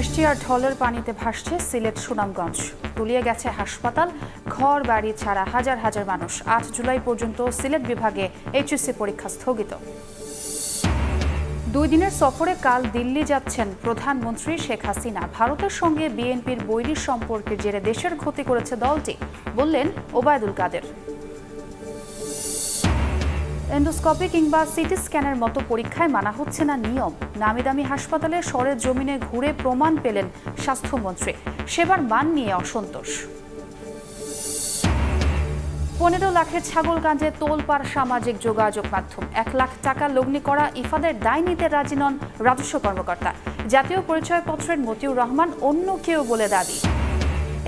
বৃষ্টি আর ঢলের পানিতে ভাসছে সিলেট সুনামগঞ্জ। তলিয়ে গেছে হাসপাতাল, ঘর বাড়ি ছাড়া হাজার হাজার মানুষ। ৮ জুলাই পর্যন্ত সিলেট বিভাগে এইচএসসি পরীক্ষা স্থগিত। 2 দিনের সফরে কাল দিল্লি যাচ্ছেন প্রধানমন্ত্রী শেখ হাসিনা। ভারতের সঙ্গে বিএনপির বৈরী সম্পর্কের জেরে দেশের ক্ষতি করেছে দলটি, বললেন ওবায়দুল কাদের। এন্ডোস্কোপি কিংবা সিটি স্ক্যানের মতো পরীক্ষায় মানা হচ্ছে না নিয়ম। নামি দামি হাসপাতালে সরের জমিনে ঘুরে প্রমাণ পেলেন স্বাস্থ্যমন্ত্রী। সেবার মান নিয়ে অসন্তোষ। 15 লাখের ছাগলগঞ্জে তোলপাড় সামাজিক যোগাযোগ মাধ্যম। 1 লাখ টাকা লগ্নি করা ইফাদের দায় নিতে রাজি নন রাজস্ব কর্মকর্তা। জাতীয় পরিচয়পত্রের মতিউর রহমান অন্য কেউ বলে দাবি।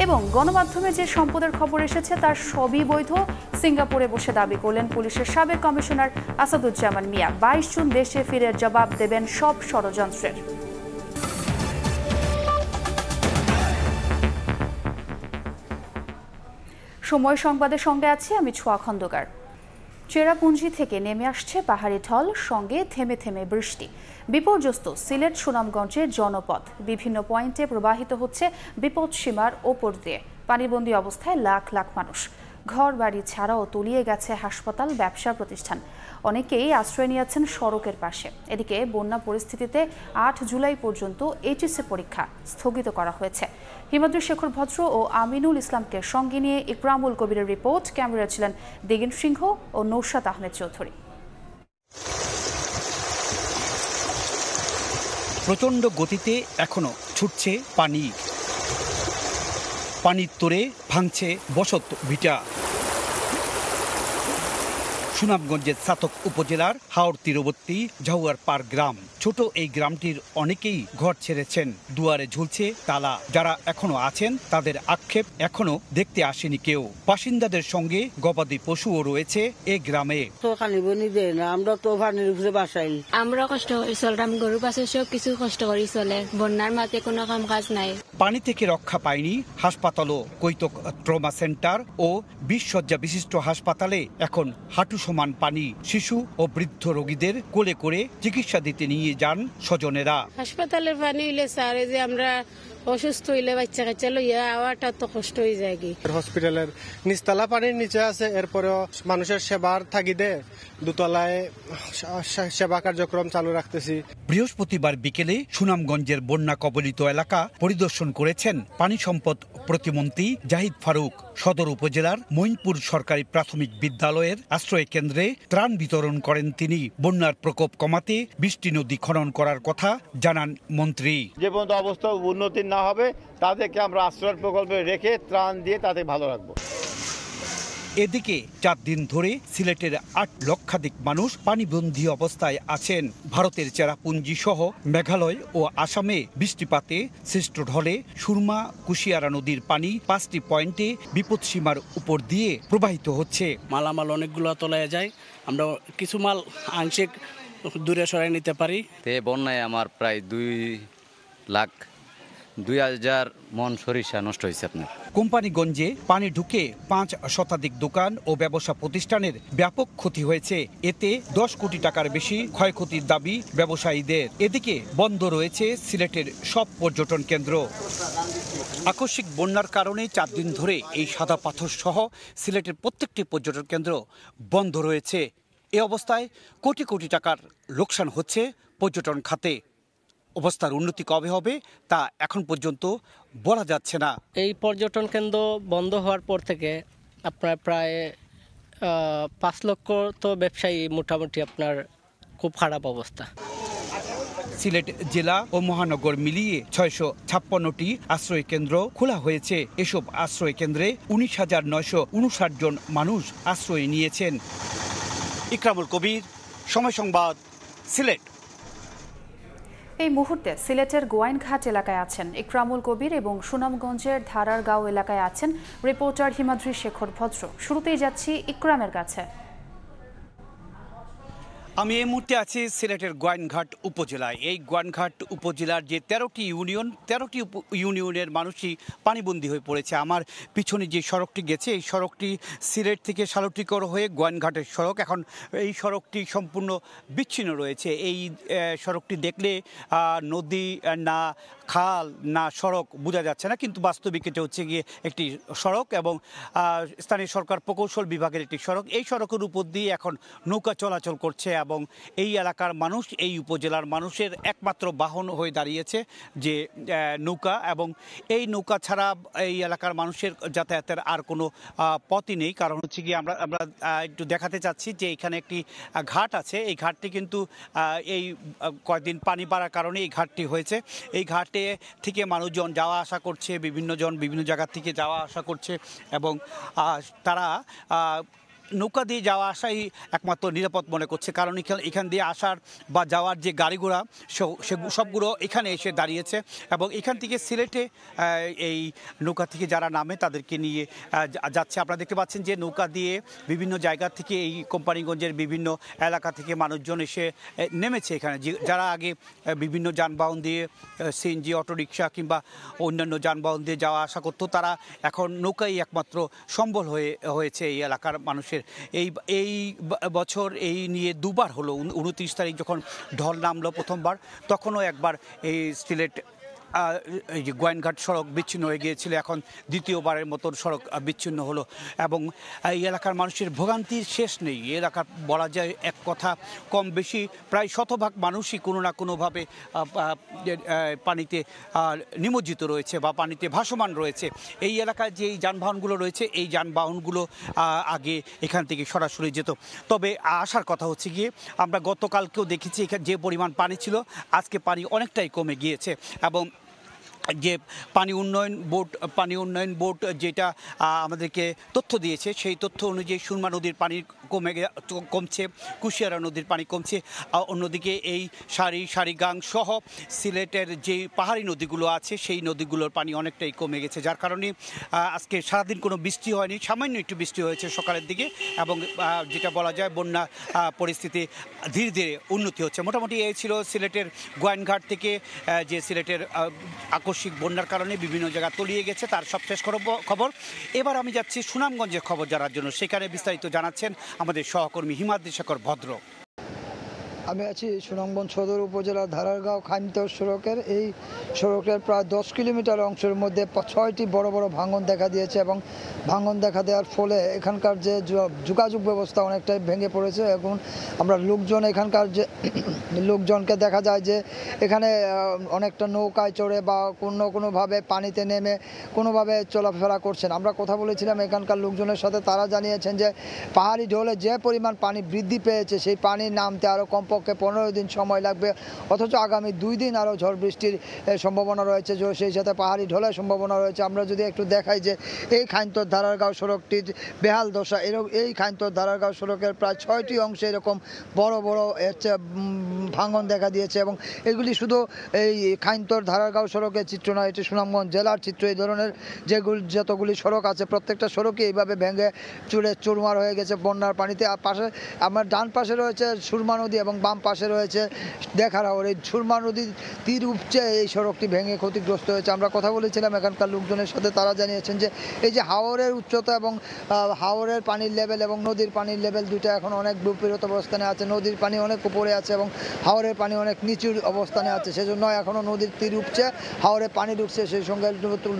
এবং গণমাধ্যমে যে সম্পদের খবর এসেছে তার সবই বৈধ, সিঙ্গাপুরে বসে দাবি করলেন পুলিশের সাবেক কমিশনার আসাদুজ্জামান মিয়া। 22 জুন দেশে ফিরে জবাব দেবেন সব ষড়যন্ত্রের। সময় সংবাদের সঙ্গে আছি আমি ছোয়া খন্দকার। চেরাপুঞ্জি থেকে নেমে আসছে পাহাড়ি ঢল, সঙ্গে থেমে থেমে বৃষ্টি। বিপর্যস্ত সিলেট সুনামগঞ্জের জনপদ। বিভিন্ন পয়েন্টে প্রবাহিত হচ্ছে বিপদসীমার ওপর দিয়ে। পানিবন্দী অবস্থায় লাখ লাখ মানুষ। ঘর বাড়ি ছাড়াও তলিয়ে গেছে হাসপাতাল, ব্যবসা প্রতিষ্ঠান। অনেকেই আশ্রয় নিয়েছেন সড়কের পাশে। এদিকে বন্যা পরিস্থিতিতে ৮ জুলাই পর্যন্ত এইচএসসি পরীক্ষা স্থগিত করা হয়েছে। হিমাদ্রি শেখর ভদ্র ও আমিনুল ইসলামকে সঙ্গে নিয়ে ইকরামুল কবিরের রিপোর্ট। ক্যামেরা ছিলেন দিগিন সিংহ ও নৌশাদ আহমেদ চৌধুরী। প্রচণ্ড গতিতে এখনো ছুটছে পানি। পানির তোরে ভাঙছে বসত ভিটা। সুনামগঞ্জের ছাতক উপজেলার হাওর তীরবর্তী ঝাউয়ার পাড় গ্রাম। ছোট এই গ্রামটির অনেকেই ঘর ছেড়েছেন। দুয়ারে ঝুলছে তালা। যারা এখনো আছেন তাদের আক্ষেপ এখনো দেখতে আসেনি কেউ। বাসিন্দাদের সঙ্গে গবাদি পশুও রয়েছে এ গ্রামে। আমরা কষ্ট করি চলতাম, গরু পাশে সব কিছু কষ্ট করি চলে। বন্যার মাঠে কোনো কাম কাজ নাই। পানি থেকে রক্ষা পায়নি হাসপাতালও। কৈতক ট্রমা সেন্টার ও 20 শয্যা বিশিষ্ট হাসপাতালে এখন হাঁটু সমান পানি। শিশু ও বৃদ্ধ রোগীদের কোলে করে চিকিৎসা দিতে নিয়ে যান স্বজনেরা। হাসপাতালের পানি হইলে স্যারে যে আমরা অসুস্থ হইলে বাচ্চা কাচ্চা লইয়া আওয়াটা তো কষ্ট হয়ে যায়। হসপিটালের নিচতলা পানির নিচে আছে, এরপরেও মানুষের সেবার থাকিদে দুতলায় সেবা কার্যক্রম চালু রাখতেছি। বৃহস্পতিবার বিকেলে সুনামগঞ্জের বন্যা কবলিত এলাকা পরিদর্শন করেছেন পানি সম্পদ প্রতিমন্ত্রী জাহিদ ফারুক। সদর উপজেলার মইনপুর সরকারি প্রাথমিক বিদ্যালয়ের আশ্রয় কেন্দ্রে ত্রাণ বিতরণ করেন তিনি। বন্যার প্রকোপ কমাতে বৃষ্টি নদী খনন করার কথা জানান মন্ত্রী। যে পর্যন্ত অবস্থা উন্নতি না হবে তাদেরকে আমরা আশ্রয় প্রকল্পে রেখে ত্রাণ দিয়ে তাদের ভালো রাখবো। এদিকে 4 দিন ধরে সিলেটের 8 লক্ষাধিক মানুষ পানিবন্দী অবস্থায় আছেন। ভারতের চেরাপুঞ্জি সহ মেঘালয় ও আসামে বৃষ্টিপাতে সৃষ্ট ঢলে সুরমা কুশিয়ারা নদীর পানি 5টি পয়েন্টে বিপদসীমার উপর দিয়ে প্রবাহিত হচ্ছে। মালামাল অনেকগুলো তলায় যায়, আমরা কিছু মাল আংশিক দূরে সরাই নিতে পারি। বন্যায় আমার প্রায় 2,02,000 মন সরিষা নষ্ট হয়েছে। আপনার কোম্পানিগঞ্জে পানি ঢুকে 5 শতাধিক দোকান ও ব্যবসা প্রতিষ্ঠানের ব্যাপক ক্ষতি হয়েছে। এতে 10 কোটি টাকার বেশি ক্ষয়ক্ষতির দাবি ব্যবসায়ীদের। এদিকে বন্ধ রয়েছে সিলেটের সব পর্যটন কেন্দ্র। আকস্মিক বন্যার কারণে 4 দিন ধরে এই সাদা পাথর সহ সিলেটের প্রত্যেকটি পর্যটন কেন্দ্র বন্ধ রয়েছে। এ অবস্থায় কোটি কোটি টাকার লোকসান হচ্ছে পর্যটন খাতে। অবস্থার উন্নতি কবে হবে তা এখন পর্যন্ত বলা যাচ্ছে না। এই পর্যটন কেন্দ্র বন্ধ হওয়ার পর থেকে আপনার প্রায় 5 লক্ষ তো ব্যবসায়ী মোটামুটি আপনার খুব খারাপ অবস্থা। সিলেট জেলা ও মহানগর মিলিয়ে 656টি আশ্রয় কেন্দ্র খোলা হয়েছে। এসব আশ্রয় কেন্দ্রে 19,959 জন মানুষ আশ্রয় নিয়েছেন। ইকরামুল কবির, সময় সংবাদ, সিলেট। এই মুহূর্তে সিলেটের গোয়াইনঘাট এলাকায় আছেন ইকরামুল কবির এবং সুনামগঞ্জের ধারারগাঁও এলাকায় আছেন রিপোর্টার হিমাদ্রি শেখর ভদ্র। শুরুতেই যাচ্ছি ইকরামের কাছে। আমি এই মুহূর্তে আছি সিলেটের গোয়াইনঘাট উপজেলায়। এই গোয়াইনঘাট উপজেলার যে 13টি ইউনিয়নের মানুষই পানিবন্দী হয়ে পড়েছে। আমার পিছনে যে সড়কটি গেছে এই সড়কটি সিলেট থেকে শালটিকর হয়ে গোয়াইনঘাটের সড়ক। এখন এই সড়কটি সম্পূর্ণ বিচ্ছিন্ন রয়েছে। এই সড়কটি দেখলে নদী না খাল না সড়ক বোঝা যাচ্ছে না, কিন্তু বাস্তবিক এটা হচ্ছে গিয়ে একটি সড়ক এবং স্থানীয় সরকার প্রকৌশল বিভাগের একটি সড়ক। এই সড়কের উপর দিয়ে এখন নৌকা চলাচল করছে এবং এই এলাকার মানুষ, এই উপজেলার মানুষের একমাত্র বাহন হয়ে দাঁড়িয়েছে যে নৌকা, এবং এই নৌকা ছাড়া এই এলাকার মানুষের যাতায়াতের আর কোনো পথই নেই। কারণ হচ্ছে গিয়ে আমরা একটু দেখাতে চাচ্ছি যে এখানে একটি ঘাট আছে। এই ঘাটটি কিন্তু এই কয়েকদিন পানি বাড়ার কারণে এই ঘাটটি হয়েছে। এই ঘাটে থেকে মানুষজন যাওয়া আসা করছে, বিভিন্ন জায়গা থেকে যাওয়া আসা করছে এবং তারা নৌকা দিয়ে যাওয়া আসাই একমাত্র নিরাপদ মনে করছে। কারণ এখান দিয়ে আসার বা যাওয়ার যে গাড়ি ঘোড়া সবগুলো এখানে এসে দাঁড়িয়েছে এবং এখান থেকে সিলেটে এই নৌকা থেকে যারা নামে তাদেরকে নিয়ে যাচ্ছে। আপনারা দেখতে পাচ্ছেন যে নৌকা দিয়ে বিভিন্ন জায়গা থেকে এই কোম্পানিগঞ্জের বিভিন্ন এলাকা থেকে মানুষজন এসে নেমেছে এখানে। যারা আগে বিভিন্ন যানবাহন দিয়ে সিএনজি, অটোরিকশা কিংবা অন্যান্য যানবাহন দিয়ে যাওয়া আসা করতো, তারা এখন নৌকাই একমাত্র সম্বল হয়েছে এই এলাকার মানুষের। এই বছর এই নিয়ে দুবার হলো। 29 তারিখ যখন ঢল নামলো প্রথমবার, তখনও একবার এই সিলেট এই যে গোয়াইনঘাট সড়ক বিচ্ছিন্ন হয়ে গিয়েছিল। এখন দ্বিতীয়বারের মতন সড়ক বিচ্ছিন্ন হলো এবং এই এলাকার মানুষের ভোগান্তির শেষ নেই। এলাকার বলা যায় এক কথা কম বেশি প্রায় শতভাগ মানুষই কোনো না কোনোভাবে পানিতে নিমজ্জিত রয়েছে বা পানিতে ভাসমান রয়েছে। এই এলাকায় যে যানবাহনগুলো রয়েছে এই যানবাহনগুলো আগে এখান থেকে সরাসরি যেত। তবে আসার কথা হচ্ছে গিয়ে আমরা গতকালকেও দেখেছি এখানে যে পরিমাণ পানি ছিল, আজকে পানি অনেকটাই কমে গিয়েছে এবং যে পানি উন্নয়ন বোর্ড যেটা আমাদেরকে তথ্য দিয়েছে সেই তথ্য অনুযায়ী সুরমা নদীর পানি কমছে, কুশিয়ারা নদীর পানি কমছে। অন্যদিকে এই সারিগাং সহ সিলেটের যে পাহাড়ি নদীগুলো আছে সেই নদীগুলোর পানি অনেকটাই কমে গেছে, যার কারণে আজকে সারাদিন কোনো বৃষ্টি হয়নি, সামান্য একটু বৃষ্টি হয়েছে সকালের দিকে এবং যেটা বলা যায় বন্যা পরিস্থিতি ধীরে ধীরে উন্নতি হচ্ছে। মোটামুটি এই ছিল সিলেটের গোয়াইনঘাট থেকে যে সিলেটের আকস্মিক বন্যার কারণে বিভিন্ন জায়গা তলিয়ে গেছে তার সবশেষ খবর। এবার আমি যাচ্ছি সুনামগঞ্জের খবর জানার জন্য। সেখানে বিস্তারিত জানাচ্ছেন আমাদের সহকর্মী হিমাদ্রি শেখর ভদ্র। আমি আছি সুনামগঞ্জ সদর উপজেলার ধারারগাঁও খাইমতর সড়কের। এই সড়কের প্রায় 10 কিলোমিটার অংশের মধ্যে 6টি বড় বড় ভাঙন দেখা দিয়েছে এবং ভাঙন দেখা দেওয়ার ফলে এখানকার যে যোগাযোগ ব্যবস্থা অনেকটাই ভেঙে পড়েছে। এখন আমরা এখানকার যে লোকজনকে দেখা যায় যে এখানে অনেকটা নৌকায় চড়ে বা কোনোভাবে পানিতে নেমে কোনোভাবে চলাফেরা করছেন। আমরা কথা বলেছিলাম এখানকার লোকজনের সাথে, তারা জানিয়েছেন যে পাহাড়ি ঢলে যে পরিমাণ পানি বৃদ্ধি পেয়েছে সেই পানি নামতে আরও কমপক্ষে 15 দিন সময় লাগবে, অথচ আগামী 2 দিন আরও ঝড় বৃষ্টির সম্ভাবনা রয়েছে, সেই সাথে পাহাড়ি ঢলের সম্ভাবনা রয়েছে। আমরা যদি একটু দেখাই যে এই খাইমতর ধারারগাঁও সড়কটির বেহাল দশা। এই খাইমতর ধারারগাঁও সড়কের প্রায় 6টি অংশে এরকম বড় বড় ভাঙন দেখা দিয়েছে এবং এগুলি শুধু এই খাইমতর ধারারগাঁও সড়কের চিত্র নয়, এটি সুনামগঞ্জ জেলার চিত্র। এই ধরনের যতগুলি সড়ক আছে প্রত্যেকটা সড়কে এইভাবে ভেঙে চুরমার হয়ে গেছে বন্যার পানিতে। আর পাশে আমার ডান পাশে রয়েছে সুরমা নদী এবং বাম পাশে রয়েছে দেখারাওর। এই সুরমা নদীর তীর উপচে এই সড়কটি ভেঙে ক্ষতিগ্রস্ত হয়েছে। আমরা কথা বলেছিলাম এখানকার লোকজনের সাথে, তারা জানিয়েছেন যে এই যে হাওরের উচ্চতা এবং হাওরের পানির লেভেল এবং নদীর পানির লেভেল দুটো এখন অনেক বিপরীত অবস্থানে আছে। নদীর পানি অনেক উপরে আছে এবং হাওরের পানি অনেক নিচুর অবস্থানে আছে, সেজন্য এখনও নদীর তীর উপচে হাওরে পানি ঢুকছে, সেই সঙ্গে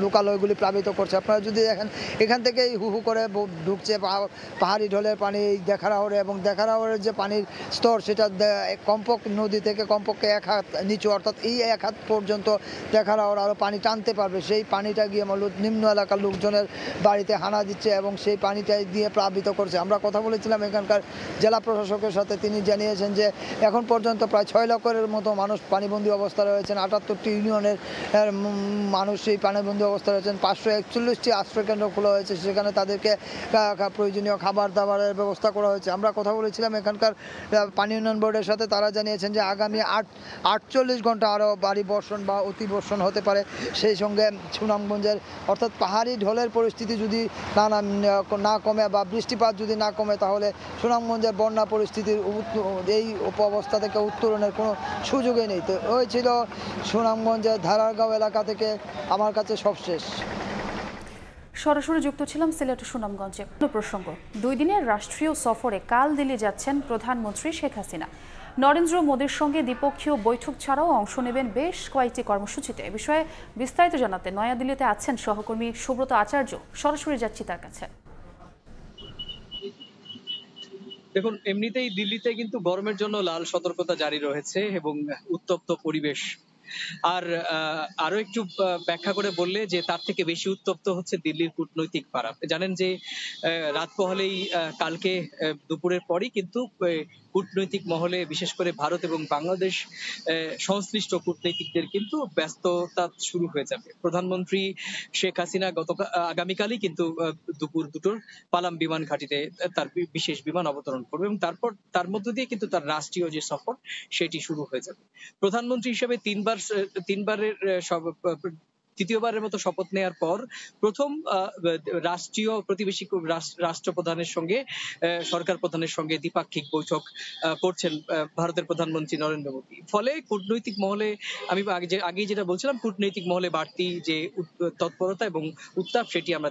লোকালয়গুলি প্লাবিত করছে। আপনারা যদি দেখেন এখান থেকেই হু করে ঢুকছে পাহাড়ি ঢলের পানি দেখারাওরে এবং দেখারাওরের যে পানির স্তর সেটা নদী থেকে কমপক্ষে 1 হাত নিচু, অর্থাৎ এই 1 হাত পর্যন্ত দেখারাওর আরও পানি টানতে পারবে। সেই পানিটা গিয়ে নিম্ন এলাকার লোকজনের বাড়িতে হানা দিচ্ছে এবং সেই পানিটাই দিয়ে প্লাবিত করছে। আমরা কথা বলেছিলাম এখানকার জেলা প্রশাসকের সাথে, তিনি জানিয়েছেন যে এখন পর্যন্ত প্রায় 6 লক্ষের মতো মানুষ পানিবন্দী অবস্থা রয়েছেন। 78টি ইউনিয়নের মানুষ সেই পানিবন্দী অবস্থা রয়েছেন। 541টি আশ্রয়কেন্দ্র খোলা হয়েছে, সেখানে তাদেরকে প্রয়োজনীয় খাবার দাবারের ব্যবস্থা করা হয়েছে। আমরা কথা বলেছিলাম এখানকার পানি উন্নয়ন বোর্ডের সরকারের সাথে তারা জানিয়েছেন যে আগামী 48 ঘন্টা আরও ভারী বর্ষণ বা অতি বর্ষণ হতে পারে। সেই সঙ্গে সুনামগঞ্জের অর্থাৎ পাহাড়ি ঢলের পরিস্থিতি যদি না কমে বা বৃষ্টিপাত যদি না কমে, তাহলে সুনামগঞ্জের বন্যা পরিস্থিতির এই অবস্থা থেকে উত্তরণের কোনো সুযোগই নেই। তো ওই ছিল সুনামগঞ্জের ধারারগাঁও এলাকা থেকে আমার কাছে সবশেষ। সরাসরি যুক্ত ছিলাম সিলেট সুনামগঞ্জে। প্রসঙ্গ, 2 দিনের রাষ্ট্রীয় সফরে কাল দিল্লি যাচ্ছেন প্রধানমন্ত্রী শেখ হাসিনা। নরেন্দ্র মোদীর সঙ্গে দ্বিপক্ষীয় বৈঠক ছাড়াও অংশ নেবেন বেশ কয়েকটি কর্মসূচিতে। এ বিষয়ে বিস্তারিত জানাতে নয়াদিল্লিতে আছেন সহকর্মী সুব্রত আচার্য। সরাসরি যাচ্ছি তার কাছে। দেখুন, এমনিতেই দিল্লিতে কিন্তু গরমের জন্য লাল সতর্কতা জারি রয়েছে এবং উত্তপ্ত পরিবেশ। আর আরো একটু ব্যাখ্যা করে বললে যে তার থেকে বেশি উত্তপ্ত হচ্ছে দিল্লির কূটনৈতিক পাড়া। জানেন যে রাত পোহালেই কালকে দুপুরের পরই কিন্তু কূটনৈতিক মহলে, বিশেষ করে ভারত এবং বাংলাদেশ সংশ্লিষ্ট কূটনীতিকদের কিন্তু ব্যস্ততা শুরু হয়ে যাবে। প্রধানমন্ত্রী শেখ হাসিনা আগামীকালই কিন্তু দুপুর 2টোর পালাম বিমান ঘাঁটিতে তার বিশেষ বিমান অবতরণ করবে এবং তারপর তার মধ্য দিয়ে কিন্তু তার রাষ্ট্রীয় যে সফর সেটি শুরু হয়ে যাবে। প্রধানমন্ত্রী হিসেবে তৃতীয়বারের মতো শপথ নেওয়ার পর প্রথম রাষ্ট্রীয় প্রতিবেশী রাষ্ট্রপ্রধানের সঙ্গে, সরকার প্রধানের সঙ্গে দ্বিপাক্ষিক বৈঠক করছেন ভারতের প্রধানমন্ত্রী নরেন্দ্র মোদী। ফলে কূটনৈতিক মহলে, আমি আগেই যেটা বলছিলাম, কূটনৈতিক মহলে বাড়তি যে তৎপরতা এবং উত্তাপ সেটি আমরা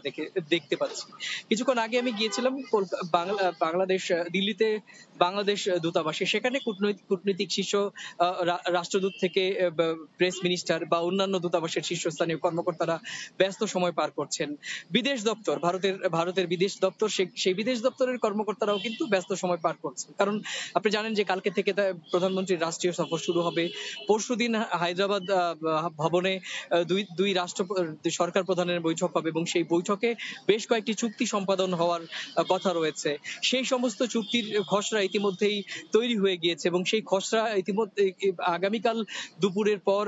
দেখতে পাচ্ছি। কিছুক্ষণ আগে আমি গিয়েছিলাম দিল্লিতে বাংলাদেশ দূতাবাসে। সেখানে কূটনৈতিক শীর্ষ রাষ্ট্রদূত থেকে প্রেস মিনিস্টার বা অন্যান্য দূতাবাসের শীর্ষস্থানীয় কর্মকর্তারা ব্যস্ত সময় পার করছেন। বিদেশ দপ্তর, ভারতের বিদেশ দপ্তর, সেই বিদেশ দপ্তরের কর্মকর্তারাও কিন্তু ব্যস্ত সময় পার করছেন। কারণ আপনি জানেন যে কালকে থেকে প্রধানমন্ত্রীর রাষ্ট্রীয় সফর শুরু হবে। পরশুদিন হায়দ্রাবাদ ভবনে দুই সরকার প্রধানের বৈঠক হবে এবং সেই বৈঠকে বেশ কয়েকটি চুক্তি সম্পাদন হওয়ার কথা রয়েছে। সেই সমস্ত চুক্তির খসড়া ইতিমধ্যেই তৈরি হয়ে গিয়েছে এবং সেই খসড়া ইতিমধ্যে আগামীকাল দুপুরের পর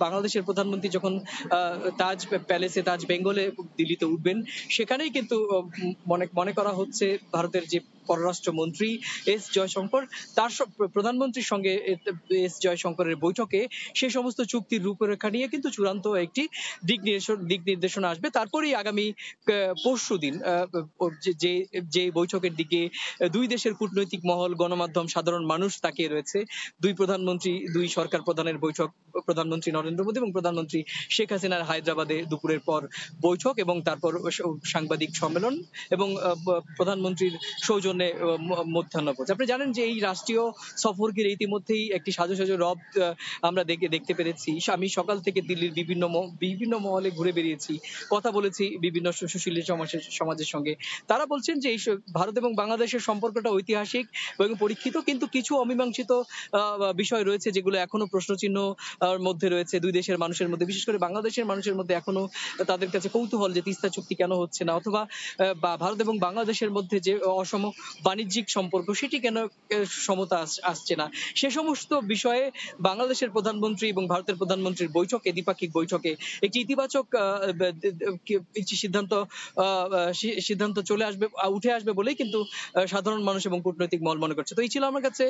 বাংলাদেশের প্রধানমন্ত্রী যখন তাজ প্যালেসে, তাজ বেঙ্গলে দিল্লিতে উঠবেন, সেখানেই কিন্তু মনে করা হচ্ছে ভারতের যে পররাষ্ট্রমন্ত্রী এস জয়শঙ্কর, তার প্রধানমন্ত্রীর সঙ্গে এস জয়শঙ্করের বৈঠকে সে সমস্ত চুক্তির রূপরেখা নিয়ে কিন্তু চূড়ান্ত একটি দিক নির্দেশনা আসবে। তারপরেই আগামী পরশুদিন যে বৈঠকের দিকে দুই দেশের কূটনৈতিক মহল, গণমাধ্যম, সাধারণ মানুষ তাকিয়ে রয়েছে, দুই সরকার প্রধানের বৈঠক, প্রধানমন্ত্রী নরেন্দ্র মোদী এবং প্রধানমন্ত্রী শেখ হাসিনার হায়দ্রাবাদে দুপুরের পর বৈঠক এবং তারপর সাংবাদিক সম্মেলন এবং প্রধানমন্ত্রীর সৌজন্যে মধ্যাহ্নভোজ। আপনি জানেন যে এই রাষ্ট্রীয় সফরকে ইতিমধ্যেই একটি সাজো রব আমরা দেখতে পেরেছি। আমি সকাল থেকে দিল্লির বিভিন্ন মহলে ঘুরে বেরিয়েছি, কথা বলেছি বিভিন্ন সুশীল সমাজের সঙ্গে। তারা বলছেন যে এই ভারত এবং বাংলাদেশের সম্পর্কটা ঐতিহাসিক এবং পরীক্ষিত, কিন্তু কিছু অমীমাংসিত বিষয় রয়েছে যেগুলো এখনো প্রশ্নচিহ্ন মধ্যে রয়েছে দুই দেশের মানুষের মধ্যে। বিশেষ করে বাংলাদেশের মানুষের মধ্যে এখনো তাদের কাছে কৌতূহল যে তিস্তা চুক্তি কেন হচ্ছে না, অথবা ভারত এবং বাংলাদেশের মধ্যে যে অসম বাণিজ্যিক সম্পর্ক সেটি কেন সমতা আসছে না। সে সমস্ত বিষয়ে বাংলাদেশের প্রধানমন্ত্রী এবং ভারতের প্রধানমন্ত্রীর বৈঠকে, দ্বিপাক্ষিক বৈঠকে একটি ইতিবাচক সিদ্ধান্ত উঠে আসবে বলেই কিন্তু সাধারণ মানুষ এবং কূটনৈতিক মহল মনে করছে। তো এই ছিল আমার কাছে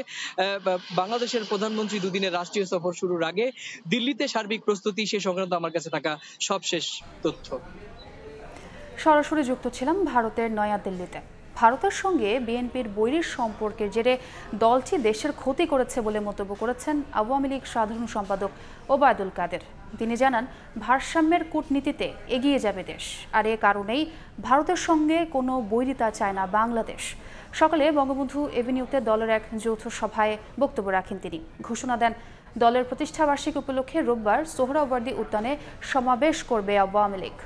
বাংলাদেশের প্রধানমন্ত্রী দুদিনের রাষ্ট্রীয় সফর শুরুর আগে দিল্লিতে সার্বিক প্রস্তুতি সে সংক্রান্ত আমার কাছে থাকা সবশেষ তথ্য। সরাসরি যুক্ত ছিলাম ভারতের নয়াদিল্লিতে। ভারতের সঙ্গে বিএনপির বৈরী সম্পর্কের জেরে দলটি দেশের ক্ষতি করেছে বলে মন্তব্য করেছেন আওয়ামী লীগ সাধারণ সম্পাদক ওবায়দুল কাদের। তিনি জানান, ভারসাম্যের কূটনীতিতে এগিয়ে যাবে দেশ, আর এ কারণেই ভারতের সঙ্গে কোনো বৈরিতা চায় না বাংলাদেশ। সকালে বঙ্গবন্ধু এভিনিউতে দলের এক যৌথ সভায় বক্তব্য রাখেন তিনি। ঘোষণা দেন, দলের প্রতিষ্ঠাবার্ষিকী উপলক্ষে রোববার সোহরাওয়ার্দী উদ্যানে সমাবেশ করবে আওয়ামী লীগ।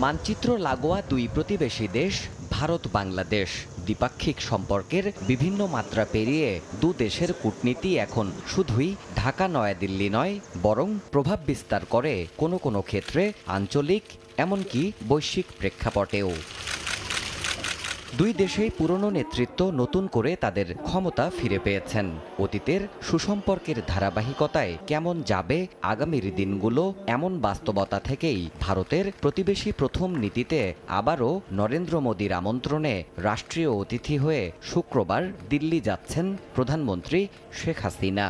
মানচিত্র লাগোয়া দুই প্রতিবেশী দেশ ভারত বাংলাদেশ। দ্বিপাক্ষিক সম্পর্কের বিভিন্ন মাত্রা পেরিয়ে দু দেশের কূটনীতি এখন শুধুই ঢাকা নয়াদিল্লি নয়, বরং প্রভাব বিস্তার করে কোনো ক্ষেত্রে আঞ্চলিক, এমনকি বৈশ্বিক প্রেক্ষাপটেও। দুই দেশেই পুরনো নেতৃত্ব নতুন করে তাদের ক্ষমতা ফিরে পেয়েছেন। অতীতের সুসম্পর্কের ধারাবাহিকতায় কেমন যাবে আগামীর দিনগুলো, এমন বাস্তবতা থেকেই ভারতের প্রতিবেশী প্রথম নীতিতে আবারও নরেন্দ্র মোদীর আমন্ত্রণে রাষ্ট্রীয় অতিথি হয়ে শুক্রবার দিল্লি যাচ্ছেন প্রধানমন্ত্রী শেখ হাসিনা।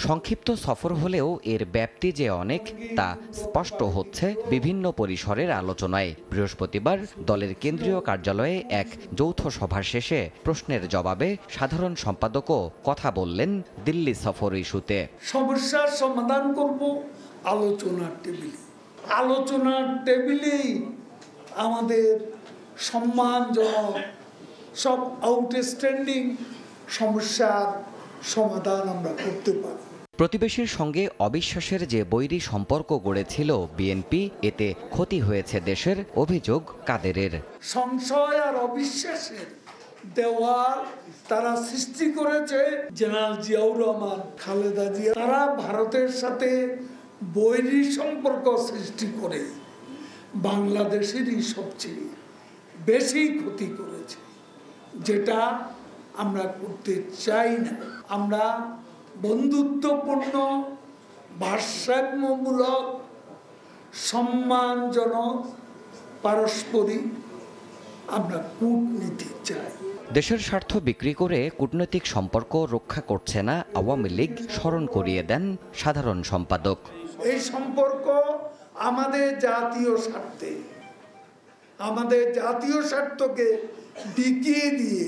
সংক্ষিপ্ত সফর হলেও এর ব্যাপ্তি যে অনেক তা স্পষ্ট হচ্ছে বিভিন্ন পরিসরের আলোচনায়। বৃহস্পতিবার দলের কেন্দ্রীয় কার্যালয়ে এক যৌথ সভা শেষে প্রশ্নের জবাবে সাধারণ সম্পাদকও কথা বললেন দিল্লি সফর ইস্যুতে। সমস্যার সমাধান করব আলোচনার টেবিলে। আলোচনার টেবিলেই আমাদের সম্মানজনক সব আউটস্ট্যান্ডিং সমস্যার সমাধান আমরা করতে পারি। প্রতিবেশীর সঙ্গে অবিশ্বাসের যে বৈরী সম্পর্ক গড়েছিল বিএনপি, এতে ক্ষতি হয়েছে দেশের, অভিযোগ কাদেরের। সংশয় আর অবিশ্বাসের দেওয়াল তারা সৃষ্টি করেছে জেনারেল জিয়াউর রহমান, খালেদা জিয়া। তারা ভারতের সাথে বৈরী সম্পর্ক সৃষ্টি করে বাংলাদেশেরই সবচেয়ে বেশি ক্ষতি করেছে, যেটা আমরা করতে চাই না। আমরা বন্ধুত্বপূর্ণ, ভারসাম্যমূলক, সম্মানজনক, পারস্পরিক আমরা কূটনীতি চাই। দেশের স্বার্থ বিক্রি করে কূটনৈতিক সম্পর্ক রক্ষা করছে না আওয়ামী লীগ, স্মরণ করিয়ে দেন সাধারণ সম্পাদক। এই সম্পর্ক আমাদের জাতীয় স্বার্থে, আমাদের জাতীয় স্বার্থকে বিকিয়ে দিয়ে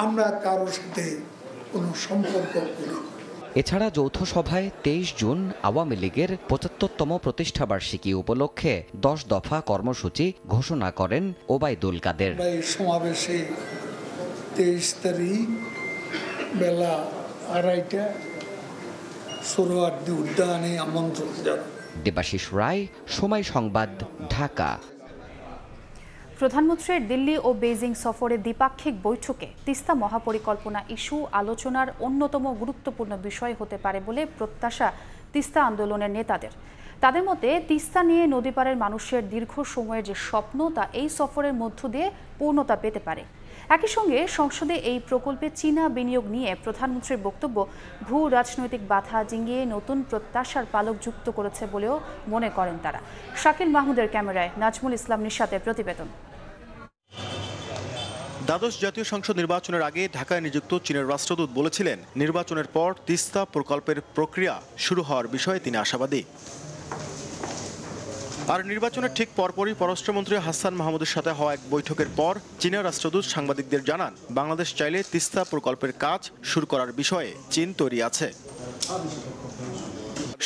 আমরা কারোর সাথে কোনো সম্পর্ক করি। এছাড়া যৌথ সভায় 23 জুন আওয়ামী লীগের 75তম প্রতিষ্ঠাবার্ষিকী উপলক্ষে 10 দফা কর্মসূচি ঘোষণা করেন ওবায়দুল কাদের। এই সমাবেশে 23 তারিখ বেলা 2:30টা সোহরাওয়ার্দী উদ্যানে আমন্ত্রণ জানান। দেবাশিস রায়, সময় সংবাদ, ঢাকা। প্রধানমন্ত্রীর দিল্লি ও বেইজিং সফরে দ্বিপাক্ষিক বৈঠকে তিস্তা মহাপরিকল্পনা ইস্যু আলোচনার অন্যতম গুরুত্বপূর্ণ বিষয় হতে পারে বলে প্রত্যাশা তিস্তা আন্দোলনের নেতাদের। তাদের মতে তিস্তা নিয়ে নদীপাড়ের মানুষের দীর্ঘ সময়ের যে স্বপ্ন তা এই সফরের মধ্য দিয়ে পূর্ণতা পেতে পারে। একই সঙ্গে সংসদে এই প্রকল্পে চীনা বিনিয়োগ নিয়ে প্রধানমন্ত্রীর বক্তব্য ভূ রাজনৈতিক বাধা ডিঙিয়ে নতুন প্রত্যাশার পালক যুক্ত করেছে বলেও মনে করেন তারা। শাকিল মাহমুদের ক্যামেরায় নাজমুল ইসলাম নিশাতের প্রতিবেদন। দ্বাদশ জাতীয় সংসদ নির্বাচনের আগে ঢাকায় নিযুক্ত চীনের রাষ্ট্রদূত বলেছিলেন, নির্বাচনের পর তিস্তা প্রকল্পের প্রক্রিয়া শুরু হওয়ার বিষয়ে তিনি আশাবাদী। আর নির্বাচনের ঠিক পরপরই পররাষ্ট্রমন্ত্রী হাসান মাহমুদের সাথে হওয়া এক বৈঠকের পর চীনের রাষ্ট্রদূত সাংবাদিকদের জানান, বাংলাদেশ চাইলে তিস্তা প্রকল্পের কাজ শুরু করার বিষয়ে চীন তৈরি আছে।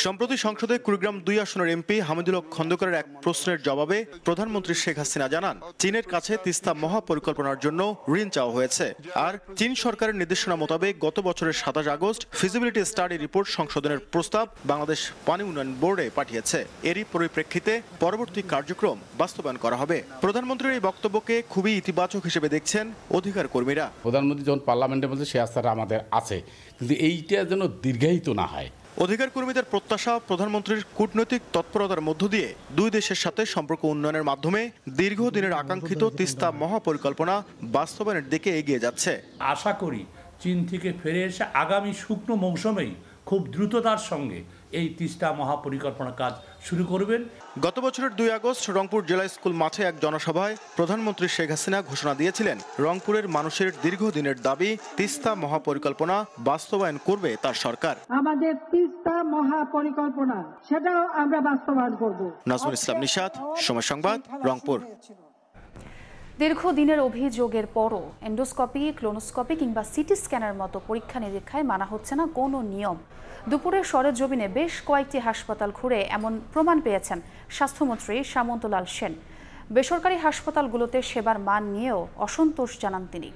সম্প্রতি সংসদে কুড়িগ্রাম 2 আসনের এমপি হামিদুল হক খন্দকারের এক প্রশ্নের জবাবে প্রধানমন্ত্রী শেখ হাসিনা জানান, চীনের কাছে তিস্তা মহাপরিকল্পনার জন্য ঋণ চাওয়া হয়েছে। আর চীন সরকারের নির্দেশনা মোতাবেক গত বছরের 27 আগস্ট ফিজিবিলিটি স্টাডি রিপোর্ট সংশোধনের প্রস্তাব বাংলাদেশ পানি উন্নয়ন বোর্ডে পাঠিয়েছে। এরই পরিপ্রেক্ষিতে পরবর্তী কার্যক্রম বাস্তবায়ন করা হবে। প্রধানমন্ত্রীর এই বক্তব্যকে খুবই ইতিবাচক হিসেবে দেখছেন অধিকার কর্মীরা। প্রধানমন্ত্রী যখন পার্লামেন্টের মধ্যে সে আস্থাটা আমাদের আছে, কিন্তু এইটা যেন দীর্ঘায়িত না হয়। অধিকার কর্মীদের প্রত্যাশা, প্রধানমন্ত্রীর কূটনৈতিক তৎপরতার মধ্য দিয়ে দুই দেশের সাথে সম্পর্ক উন্নয়নের মাধ্যমে দীর্ঘদিনের আকাঙ্ক্ষিত তিস্তা মহাপরিকল্পনা বাস্তবায়নের দিকে এগিয়ে যাচ্ছে। আশা করি চীন থেকে ফিরে এসে আগামী শুকনো মৌসুমেই খুব দ্রুততার সঙ্গে এই তিস্তা মহাপরিকল্পনা কাজ শুরু করবেন। গত বছরের 2 আগস্ট রংপুর জেলা স্কুল মাঠে এক জনসভায় প্রধানমন্ত্রী শেখ হাসিনা ঘোষণা দিয়েছিলেন, রংপুরের মানুষের দীর্ঘদিনের দাবি তিস্তা মহাপরিকল্পনা বাস্তবায়ন করবে তার সরকার। আমাদের তিস্তা মহাপরিকল্পনা সেটাও আমরা বাস্তবায়ন করব। নাজমুল ইসলাম নিশাত, সময় সংবাদ, রংপুর। দীর্ঘদিনের অভিযোগের পরও এন্ডোস্কোপি, ক্লোনোস্কোপি কিংবা সিটি স্ক্যানের মতো পরীক্ষা নিরীক্ষায় মানা হচ্ছে না কোনো নিয়ম। দুপুরে সরেজমিনে বেশ কয়েকটি হাসপাতাল ঘুরে এমন প্রমাণ পেয়েছেন স্বাস্থ্যমন্ত্রী সামন্তলাল সেন। বেসরকারি হাসপাতালগুলোতে সেবার মান নিয়েও অসন্তোষ জানান তিনি।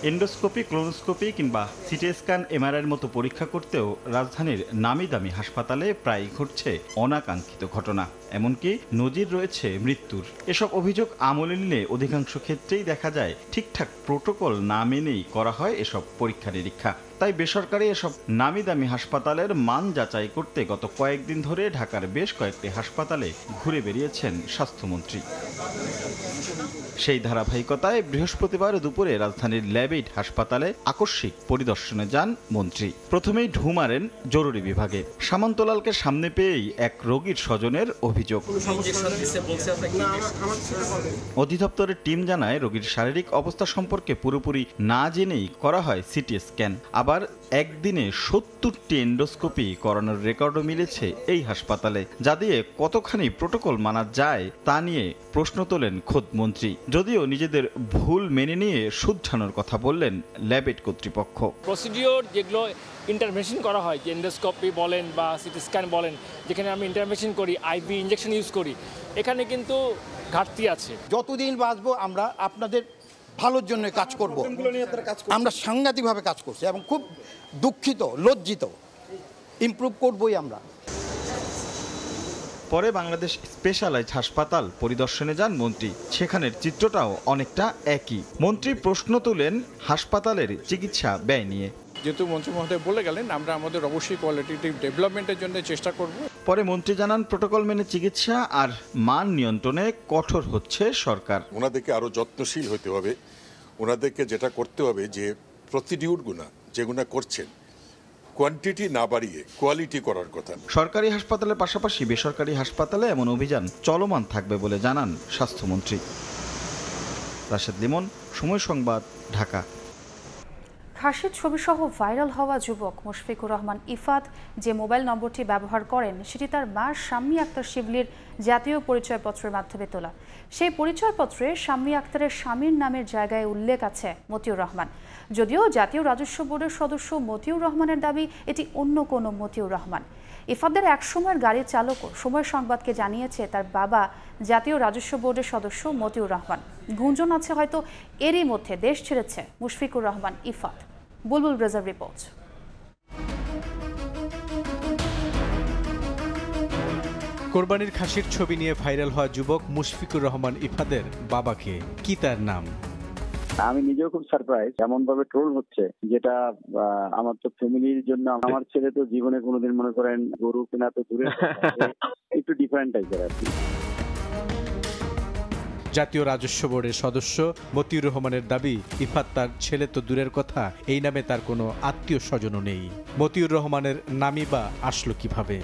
এন্ডোস্কোপি, ক্লোনোস্কোপি কিংবা সিটি স্ক্যান, এমআরআইয়ের মতো পরীক্ষা করতেও রাজধানীর নামি দামি হাসপাতালে প্রায়ই ঘটছে অনাকাঙ্ক্ষিত ঘটনা। এমনকি নজির রয়েছে মৃত্যুর। এসব অভিযোগ আমলে নিলে অধিকাংশ ক্ষেত্রেই দেখা যায় ঠিকঠাক প্রোটোকল না মেনেই করা হয় এসব পরীক্ষা নিরীক্ষা। তাই বেসরকারি এসব নামি দামি হাসপাতালের মান যাচাই করতে গত কয়েকদিন ধরে ঢাকার বেশ কয়েকটি হাসপাতালে ঘুরে বেরিয়েছেন স্বাস্থ্যমন্ত্রী। সেই ধারাবাহিকতায় বৃহস্পতিবার দুপুরে রাজধানীর ল্যাবেইড হাসপাতালে আকস্মিক পরিদর্শনে যান মন্ত্রী। প্রথমেই ঢু মারেন জরুরি বিভাগে। সামন্তলালকে সামনে পেয়েই এক রোগীর স্বজনের অভিযোগ। অধিদপ্তরের টিম জানায় রোগীর শারীরিক অবস্থা সম্পর্কে পুরোপুরি না জেনেই করা হয় সিটি স্ক্যান। আবার একদিনে 70টি এন্ডোস্কোপি করানোর রেকর্ডও মিলেছে এই হাসপাতালে, যা দিয়ে কতখানি প্রোটোকল মানা যায় তা নিয়ে প্রশ্ন তোলেন খোদ মন্ত্রী। যদিও নিজেদের ভুল মেনে নিয়ে শুধরানোর কথা বললেন ল্যাবেট কর্তৃপক্ষ। প্রসিডিওর যেগুলো ইন্টারভেনশন করা হয়, যে এন্ডোস্কোপি বলেন বা সিটি স্ক্যান বলেন, যেখানে আমি ইন্টারভেনশন করি, আইভি ইঞ্জেকশন ইউজ করি, এখানে কিন্তু ঘাটতি আছে। যতদিন বাঁচবো আমরা আপনাদের ভালোর জন্য কাজ করব। আমরা সাংঘাতিকভাবে কাজ করছি এবং খুব দুঃখিত, লজ্জিত। ইমপ্রুভ করবই আমরা। পরে বাংলাদেশ স্পেশালাইজড হাসপাতাল পরিদর্শনে যান মন্ত্রী। সেখানের চিত্রটাও অনেকটা একই। মন্ত্রী প্রশ্ন তুলেন হাসপাতালের চিকিৎসা ব্যয় নিয়ে। যেহেতু মন্ত্রী মহোদয় বলে গেলেন, আমরা আমাদের অবশ্যই কোয়ালিটেটিভ ডেভেলপমেন্টের জন্য চেষ্টা করব। পরে মন্ত্রী জানান প্রোটোকল মেনে চিকিৎসা আর মান নিয়ন্ত্রণে কঠোর হচ্ছে সরকার। ওনাদেরকে আরো যত্নশীল হতে হবে। ওনাদেরকে যেটা করতে হবে যে প্রসিডিউরগুলো যেগুলো করছেন কোয়ান্টিটি না বাড়িয়ে কোয়ালিটি করার কথা। সরকারি হাসপাতালের পাশাপাশি বেসরকারি হাসপাতালে এমন অভিযান চলমান থাকবে বলে জানান স্বাস্থ্যমন্ত্রী। রাশেদ লিমন, সময় সংবাদ, ঢাকা। খাসির ছবিসহ ভাইরাল হওয়া যুবক মুশফিকুর রহমান ইফাত যে মোবাইল নম্বরটি ব্যবহার করেন সেটি তার মা শাম্মী আক্তার শিবলির জাতীয় পরিচয়পত্রের মাধ্যমে তোলা। সেই পরিচয়পত্রে শাম্মী আক্তারের স্বামীর নামের জায়গায় উল্লেখ আছে মতিউর রহমান। যদিও জাতীয় রাজস্ব বোর্ডের সদস্য মতিউর রহমানের দাবি এটি অন্য কোনো মতিউর রহমান। ইফাতদের একসময়ের গাড়ির চালকও সময় সংবাদকে জানিয়েছে তার বাবা জাতীয় রাজস্ব বোর্ডের সদস্য মতিউর রহমান। গুঞ্জন আছে হয়তো এরই মধ্যে দেশ ছেড়েছে মুশফিকুর রহমান ইফাত। বুলবুল ব্রেজার রিপোর্ট। কোরবানির খাসির ছবি নিয়ে ভাইরাল হওয়া যুবক মুশফিকুর রহমান ইফাদের বাবাকে কি তার নাম? আমি নিজেও খুব সারপ্রাইজ, এমন ভাবে ট্রোল হচ্ছে যেটা আমার তো ফ্যামিলির জন্য। আমার ছেলে তো জীবনে কোনোদিন মনে করেন গরু কেনা তো দূরে, একটু ডিফারেন্ট টাইপের আর কি। জাতীয় রাজস্ব বোর্ডের সদস্য মতিউর রহমানের দাবি ইফাত তার ছেলে তো দূরের কথা, এই নামে তার কোনো আত্মীয় স্বজনও নেই। মতিউর রহমানের নামই বা আসলো কিভাবে?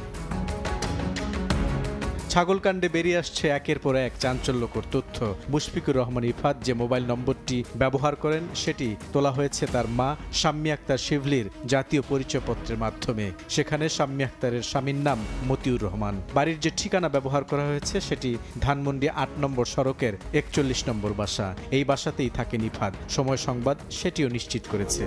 ছাগলকাণ্ডে বেরিয়ে আসছে একের পর এক চাঞ্চল্যকর তথ্য। মুশফিকুর রহমান ইফাত যে মোবাইল নম্বরটি ব্যবহার করেন সেটি তোলা হয়েছে তার মা শাম্মী আক্তার শিবলির জাতীয় পরিচয়পত্রের মাধ্যমে। সেখানে শাম্মী আক্তারের স্বামীর নাম মতিউর রহমান। বাড়ির যে ঠিকানা ব্যবহার করা হয়েছে সেটি ধানমন্ডি ৮ নম্বর সড়কের ৪১ নম্বর বাসা। এই বাসাতেই থাকেন ইফাত। সময় সংবাদ সেটিও নিশ্চিত করেছে।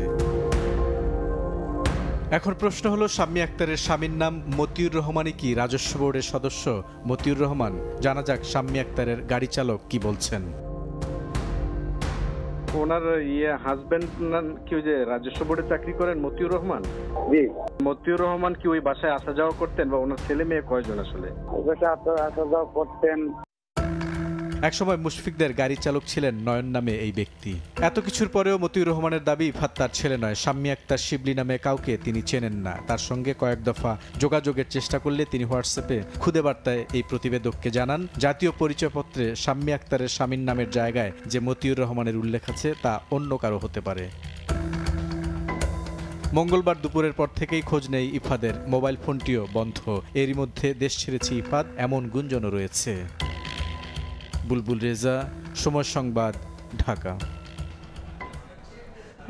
এখন প্রশ্ন হলো, শাম্মী আক্তারের স্বামীর নাম মতিউর রহমানই কি রাজস্ব বোর্ডের সদস্য মতিউর রহমান? জানা যাক শাম্মী আক্তারের গাড়ি চালক কি বলছেন। ওনার হাজবেন্ড কি ওই যে রাজস্ব বোর্ডে চাকরি করেন মতিউর রহমান? জি। মতিউর রহমান কি ওই বাসায় আসা যাওয়া করতেন বা ওনার ছেলে মেয়ে কয়জন আসলে? আসা যাওয়া করতেন। একসময় মুশফিকদের গাড়ি চালক ছিলেন নয়ন নামে এই ব্যক্তি। এত কিছুর পরেও মতিউর রহমানের দাবি ইফাত তার ছেলে নয়। শাম্মী আক্তার শিবলি নামে কাউকে তিনি চেনেন না। তার সঙ্গে কয়েক দফা যোগাযোগের চেষ্টা করলে তিনি হোয়াটসঅ্যাপে খুদে বার্তায় এই প্রতিবেদককে জানান জাতীয় পরিচয়পত্রে শাম্মী আক্তারের স্বামীর নামের জায়গায় যে মতিউর রহমানের উল্লেখ আছে তা অন্য কারো হতে পারে। মঙ্গলবার দুপুরের পর থেকেই খোঁজ নেই ইফাদের। মোবাইল ফোনটিও বন্ধ। এরই মধ্যে দেশ ছেড়েছে ইফাত, এমন গুঞ্জনও রয়েছে। বুলবুল রেজা, সময় সংবাদ, ঢাকা।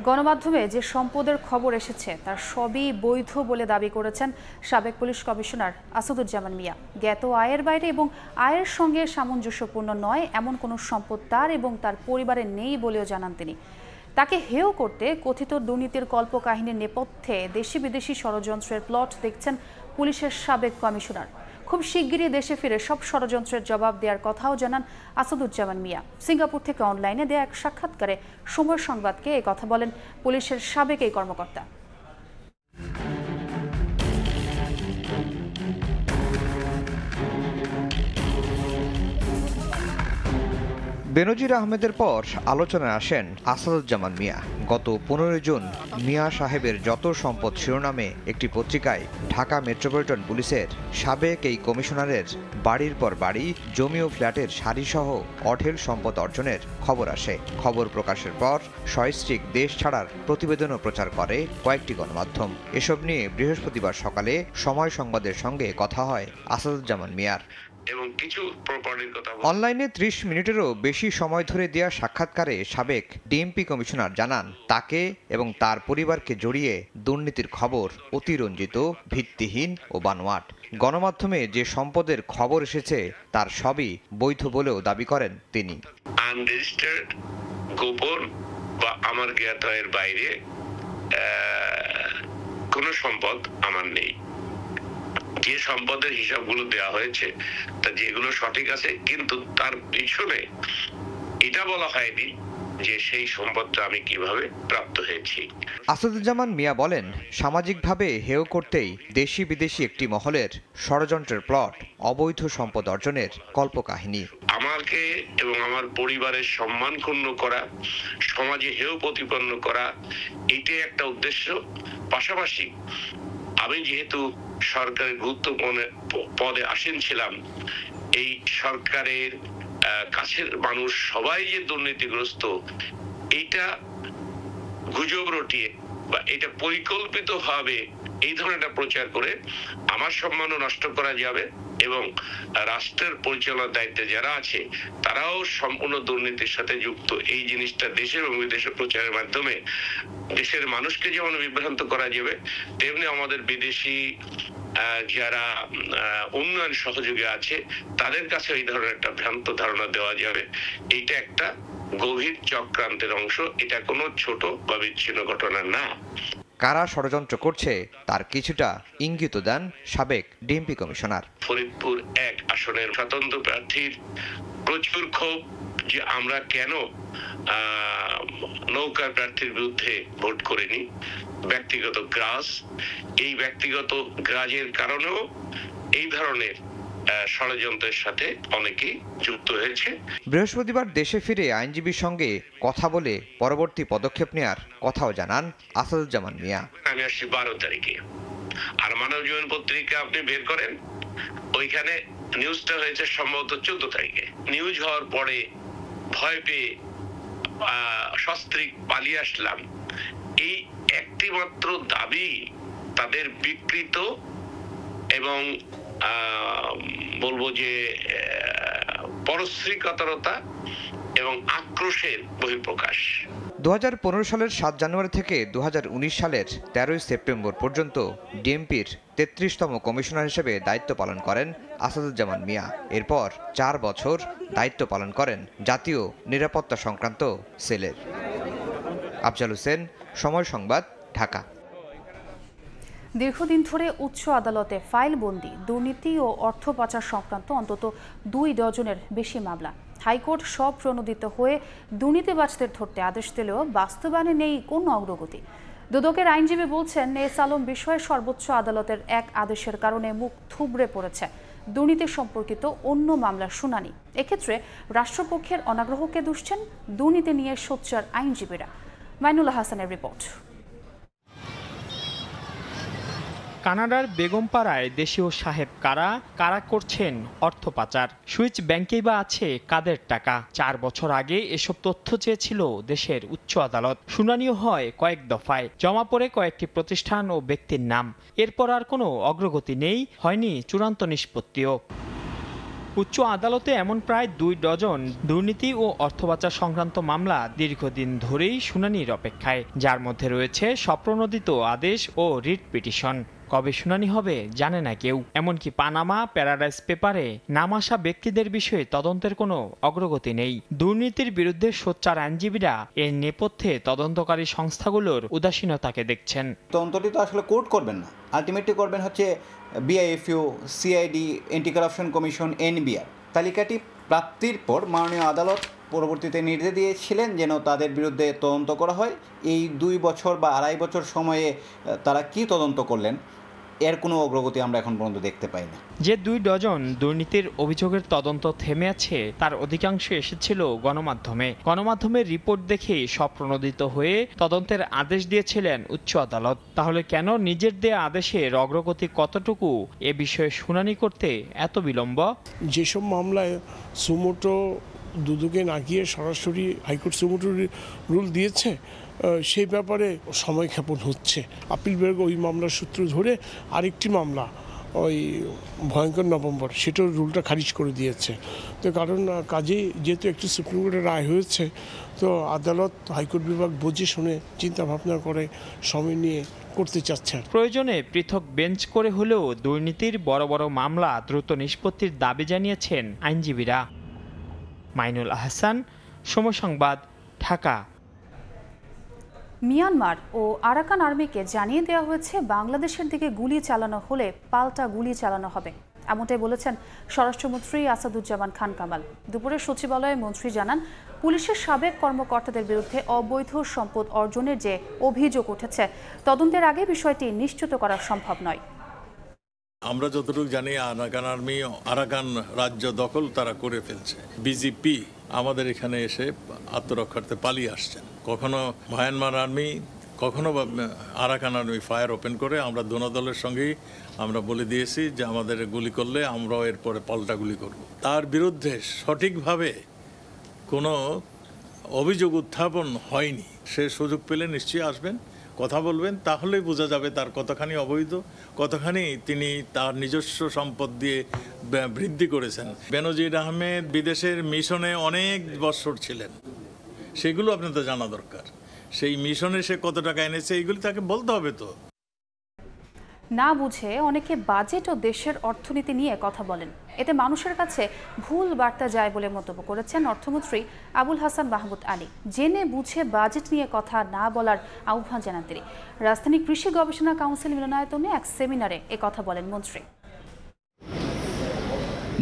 গণমাধ্যমে যে সম্পদের খবর এসেছে তার সবই বৈধ বলে দাবি করেছেন সাবেক পুলিশ কমিশনার আসাদুজ্জামান মিয়া। জ্ঞাত আয়ের বাইরে এবং আয়ের সঙ্গে সামঞ্জস্যপূর্ণ নয় এমন কোনো সম্পদ তার এবং তার পরিবারের নেই বলেও জানান তিনি। তাকে হেয় করতে কথিত দুর্নীতির কল্পকাহিনীর নেপথ্যে দেশি বিদেশি ষড়যন্ত্রের প্লট দেখছেন পুলিশের সাবেক কমিশনার। খুব শিগগিরই দেশে ফিরে সব ষড়যন্ত্রের জবাব দেওয়ার কথাও জানান আসাদুজ্জামান মিয়া। সিঙ্গাপুর থেকে অনলাইনে দেয়া এক সাক্ষাৎকারে সময় সংবাদকে এই কথা বলেন পুলিশের সাবেক এই কর্মকর্তা। বেনজির আহমেদের পর আলোচনায় আসেন আসাদুজ্জামান মিয়া। গত 15 জুন মিয়া সাহেবের যত সম্পদ শিরোনামে একটি পত্রিকায় ঢাকা মেট্রোপলিটন পুলিশের সাবেক এই কমিশনারের বাড়ির পর বাড়ি, জমি ও ফ্ল্যাটের সারিসহ অঢেল সম্পদ অর্জনের খবর আসে। খবর প্রকাশের পর সস্ত্রীক দেশ ছাড়ার প্রতিবেদনও প্রচার করে কয়েকটি গণমাধ্যম। এসব নিয়ে বৃহস্পতিবার সকালে সময় সংবাদের সঙ্গে কথা হয় আসাদুজ্জামান মিয়ার। এবং কিছু প্রপার্টির কথা অনলাইনে 30 মিনিটেরও বেশি সময় ধরে দেওয়া সাক্ষাৎকারে সাবেক ডিএমপি কমিশনার জানান, তাকে এবং তার পরিবারকে জড়িয়ে দুর্নীতির খবর অতিরঞ্জিত, ভিত্তিহীন ও বানোয়াট। গণমাধ্যমে যে সম্পদের খবর এসেছে তার সবই বৈধ বলেও দাবি করেন তিনি। আনরেজিস্টার্ড, গোপন বা আমার জ্ঞাতের বাইরে কোনো সম্পদ আমার নেই। যে সম্পদের হিসাবগুলো দেওয়া হয়েছে তা যেগুলো সঠিক আছে, কিন্তু তার পিছনে এটা বলা হয়নি যে সেই সম্পদটা আমি কিভাবে প্রাপ্ত হয়েছি। আসাদুজ্জামান মিয়া বলেন, সামাজিকভাবে হেয় করতেই দেশি বিদেশি একটি মহলের ষড়যন্ত্রের প্লট, অবৈধ সম্পদ অর্জনের কল্পকাহিনী। আমাকে এবং আমার পরিবারের সম্মান ক্ষুণ্ণ করা, সমাজে হেয় প্রতিপন্ন করা, এটাই একটা উদ্দেশ্য। পাশাপাশি আমি যেহেতু সরকারের গুরুত্বপূর্ণ পদে আসীন ছিলাম, এই সরকারের কাছের মানুষ সবাই যে দুর্নীতিগ্রস্ত, এইটা গুজব রটিয়ে বা এটা পরিকল্পিতভাবে এই ধরনের একটা প্রচার করে আমার সম্মানও নষ্ট করা যাবে এবং রাষ্ট্রের পরিচালনার দায়িত্বে যারা আছে তারাও সম্পূর্ণ দুর্নীতির সাথে যুক্ত। এই জিনিসটা দেশে এবং বিদেশে প্রচারের মাধ্যমে দেশের মানুষকে যেমন বিভ্রান্ত করা যাবে, তেমনি আমাদের বিদেশি যারা উন্নয়ন সহযোগী আছে তাদের কাছে এই ধরনের একটা ভ্রান্ত ধারণা দেওয়া যাবে। এইটা একটা গভীর চক্রান্তের অংশ, এটা কোনো ছোট বা বিচ্ছিন্ন ঘটনা না। কারা ষড়যন্ত্র করছে তার কিছুটা ইঙ্গিত দেন সাবেক ডিএমপি কমিশনার। ফরিদপুর 1 আসনের স্বতন্ত্র প্রার্থীর প্রচুর ক্ষোভ যে আমরা কেন নৌকার প্রার্থীর বিরুদ্ধে ভোট করিনি। ব্যক্তিগত গ্রাস, এই ব্যক্তিগত গ্রাজের কারণেও এই ধরনের ষড়যন্ত্রের সাথে অনেকেই যুক্ত হয়েছে। বৃহস্পতিবার দেশে ফিরে আইনজীবীর সঙ্গে কথা বলে পরবর্তী পদক্ষেপ নেওয়ার কথাও জানান আসাদুজ্জামান মিয়া। আমি আসছি 12 তারিখে, আর মানব জীবন পত্রিকা আপনি বের করেন, ওইখানে নিউজটা হয়েছে সম্ভবত 14 তারিখে। নিউজ হওয়ার পরে ভয় পেয়ে সস্ত্রীক পালিয়ে আসলাম। এই একটি মাত্র দাবি তাদের বিকৃত এবং বলবো যে পরশ্রীকাতরতা এবং আক্রোশের বহিঃপ্রকাশ। 2015 সালের 7 জানুয়ারি থেকে 2019 সালের 13 সেপ্টেম্বর পর্যন্ত ডিএমপির 33তম কমিশনার হিসেবে দায়িত্ব পালন করেন আসাদুজ্জামান মিয়া। এরপর 4 বছর দায়িত্ব পালন করেন জাতীয় নিরাপত্তা সংক্রান্ত সেলের। আফজাল হোসেন, সময় সংবাদ, ঢাকা। দীর্ঘদিন ধরে উচ্চ আদালতে ফাইলবন্দি দুর্নীতি ও অর্থ পাচার সংক্রান্ত অন্তত 2 ডজনের বেশি মামলা। হাইকোর্ট সব প্রণোদিত হয়ে দুর্নীতিবাজদের ধরতে আদেশ দিলেও বাস্তবায়নে নেই কোনো অগ্রগতি। দুদকের আইনজীবী বলছেন, এস আলম বিষয়ে সর্বোচ্চ আদালতের এক আদেশের কারণে মুখ থুবড়ে পড়েছে দুর্নীতি সম্পর্কিত অন্য মামলার শুনানি। এক্ষেত্রে রাষ্ট্রপক্ষের অনাগ্রহকে দুষছেন দুর্নীতি নিয়ে সোচ্চার আইনজীবীরা। মাইনুল হাসানের রিপোর্ট। কানাডার বেগমপাড়ায় দেশীয় সাহেব কারা করছেন অর্থ পাচার, সুইচ ব্যাংকেই বা আছে কাদের টাকা। 4 বছর আগে এসব তথ্য চেয়েছিল দেশের উচ্চ আদালত। শুনানিও হয় কয়েক দফায়, জমা পড়ে কয়েকটি প্রতিষ্ঠান ও ব্যক্তির নাম। এরপর আর কোনো অগ্রগতি নেই, হয়নি চূড়ান্ত নিষ্পত্তিও। উচ্চ আদালতে এমন প্রায় 2 ডজন দুর্নীতি ও অর্থ পাচার সংক্রান্ত মামলা দীর্ঘদিন ধরেই শুনানির অপেক্ষায়, যার মধ্যে রয়েছে স্বপ্রণোদিত আদেশ ও রিট পিটিশন। কবে শুনানি হবে জানে না কেউ। এমনকি পানামা প্যারাডাইস পেপারে নাম আসা ব্যক্তিদের বিষয়ে তদন্তের কোনো অগ্রগতি নেই। দুর্নীতির বিরুদ্ধে সোচ্চার আইনজীবীরা এর নেপথ্যে তদন্তকারী সংস্থাগুলোর উদাসীনতাকে দেখছেন। তদন্তটি তো আসলে কোর্ট করবেন না, আলটিমেটলি করবেন হচ্ছে BIFU, CID, anti corruption commission, NBR. তালিকাটি প্রাপ্তির পর মাননীয় আদালত পরবর্তীতে নির্দেশ দিয়েছিলেন যেন তাদের বিরুদ্ধে তদন্ত করা হয়। এই 2 বছর বা 2.5 বছর সময়ে তারা কি তদন্ত করলেন এর কোনো অগ্রগতি আমরা এখন পর্যন্ত দেখতে পাই না। যে 2 ডজন দুর্নীতির অভিযোগের তদন্ত থেমে আছে তার অধিকাংশ এসেছিল গণমাধ্যমের রিপোর্ট দেখেই স্বপ্রণোদিত হয়ে তদন্তের আদেশ দিয়েছিলেন উচ্চ আদালত। তাহলে কেন নিজের দেয়া আদেশের অগ্রগতি কতটুকু এ বিষয়ে শুনানি করতে এত বিলম্ব? যেসব মামলায় সুমোটো দুদকে না গিয়ে সরাসরি হাইকোর্ট সুমোটো রুল দিয়েছে সেই ব্যাপারে সময় ক্ষেপণ হচ্ছে। আপিল বিভাগ ওই মামলার সূত্র ধরে আরেকটি মামলা ওই ভয়ঙ্কর নভেম্বর সেটার রুলটা খারিজ করে দিয়েছে। তো কারণ কাজেই যেহেতু একটি সুপ্রিম কোর্টের রায় হয়েছে, তো আদালত হাইকোর্ট বিভাগ বুঝে শুনে চিন্তা ভাবনা করে সময় নিয়ে করতে চাচ্ছেন। প্রয়োজনে পৃথক বেঞ্চ করে হলেও দুর্নীতির বড় বড় মামলা দ্রুত নিষ্পত্তির দাবি জানিয়েছেন আইনজীবীরা। মাইনুল আহসান, সময় সংবাদ, ঢাকা। মিয়ানমার ও আরাকান আর্মিকে জানিয়ে দেওয়া হয়েছে বাংলাদেশের দিকে গুলি চালানো হলে পাল্টা গুলি চালানো হবে, এমনটাই বলেছেন স্বরাষ্ট্রমন্ত্রী আসাদুজ্জামান খান কামাল। দুপুরে সচিবালয়ে মন্ত্রী জানান, পুলিশের সাবেক কর্মকর্তাদের বিরুদ্ধে অবৈধ সম্পদ অর্জনের যে অভিযোগ উঠেছে, তদন্তের আগে বিষয়টি নিশ্চিত করা সম্ভব নয়। আমরা যতটুকু জানি আরাকান আর্মি আরাকান রাজ্য দখল তারা করে ফেলছে। বিজেপি আমাদের এখানে এসে আত্মরক্ষার্থে পালিয়ে আসছেন। কখনো মায়ানমার আর্মি, কখনো আরাকান আর্মি ফায়ার ওপেন করে। আমরা দোনো দলের সঙ্গেই আমরা বলে দিয়েছি যে আমাদের গুলি করলে আমরাও এরপরে পাল্টা গুলি করব। তার বিরুদ্ধে সঠিকভাবে কোনো অভিযোগ উত্থাপন হয়নি। সে সুযোগ পেলে নিশ্চয়ই আসবেন, কথা বলবেন, তাহলেই বোঝা যাবে তার কতখানি অবৈধ, কতখানি তিনি তার নিজস্ব সম্পদ দিয়ে বৃদ্ধি করেছেন। বেনজির আহমেদ বিদেশের মিশনে অনেক বছর ছিলেন, সেগুলো আপনাদের জানা দরকার। সেই মিশনে সে কত টাকা এনেছে এইগুলি তাকে বলতে হবে। তো না বুঝে অনেকে বাজেট ও দেশের অর্থনীতি নিয়ে কথা বলেন, এতে মানুষের কাছে ভুল বার্তা যায় বলে মন্তব্য করেছেন অর্থমন্ত্রী আবুল হাসান মাহমুদ আলী। জেনে বুঝে বাজেট নিয়ে কথা না বলার আহ্বান জানান তিনি। রাজধানী কৃষি গবেষণা কাউন্সিল মিলনায়তনে এক সেমিনারে কথা বলেন মন্ত্রী।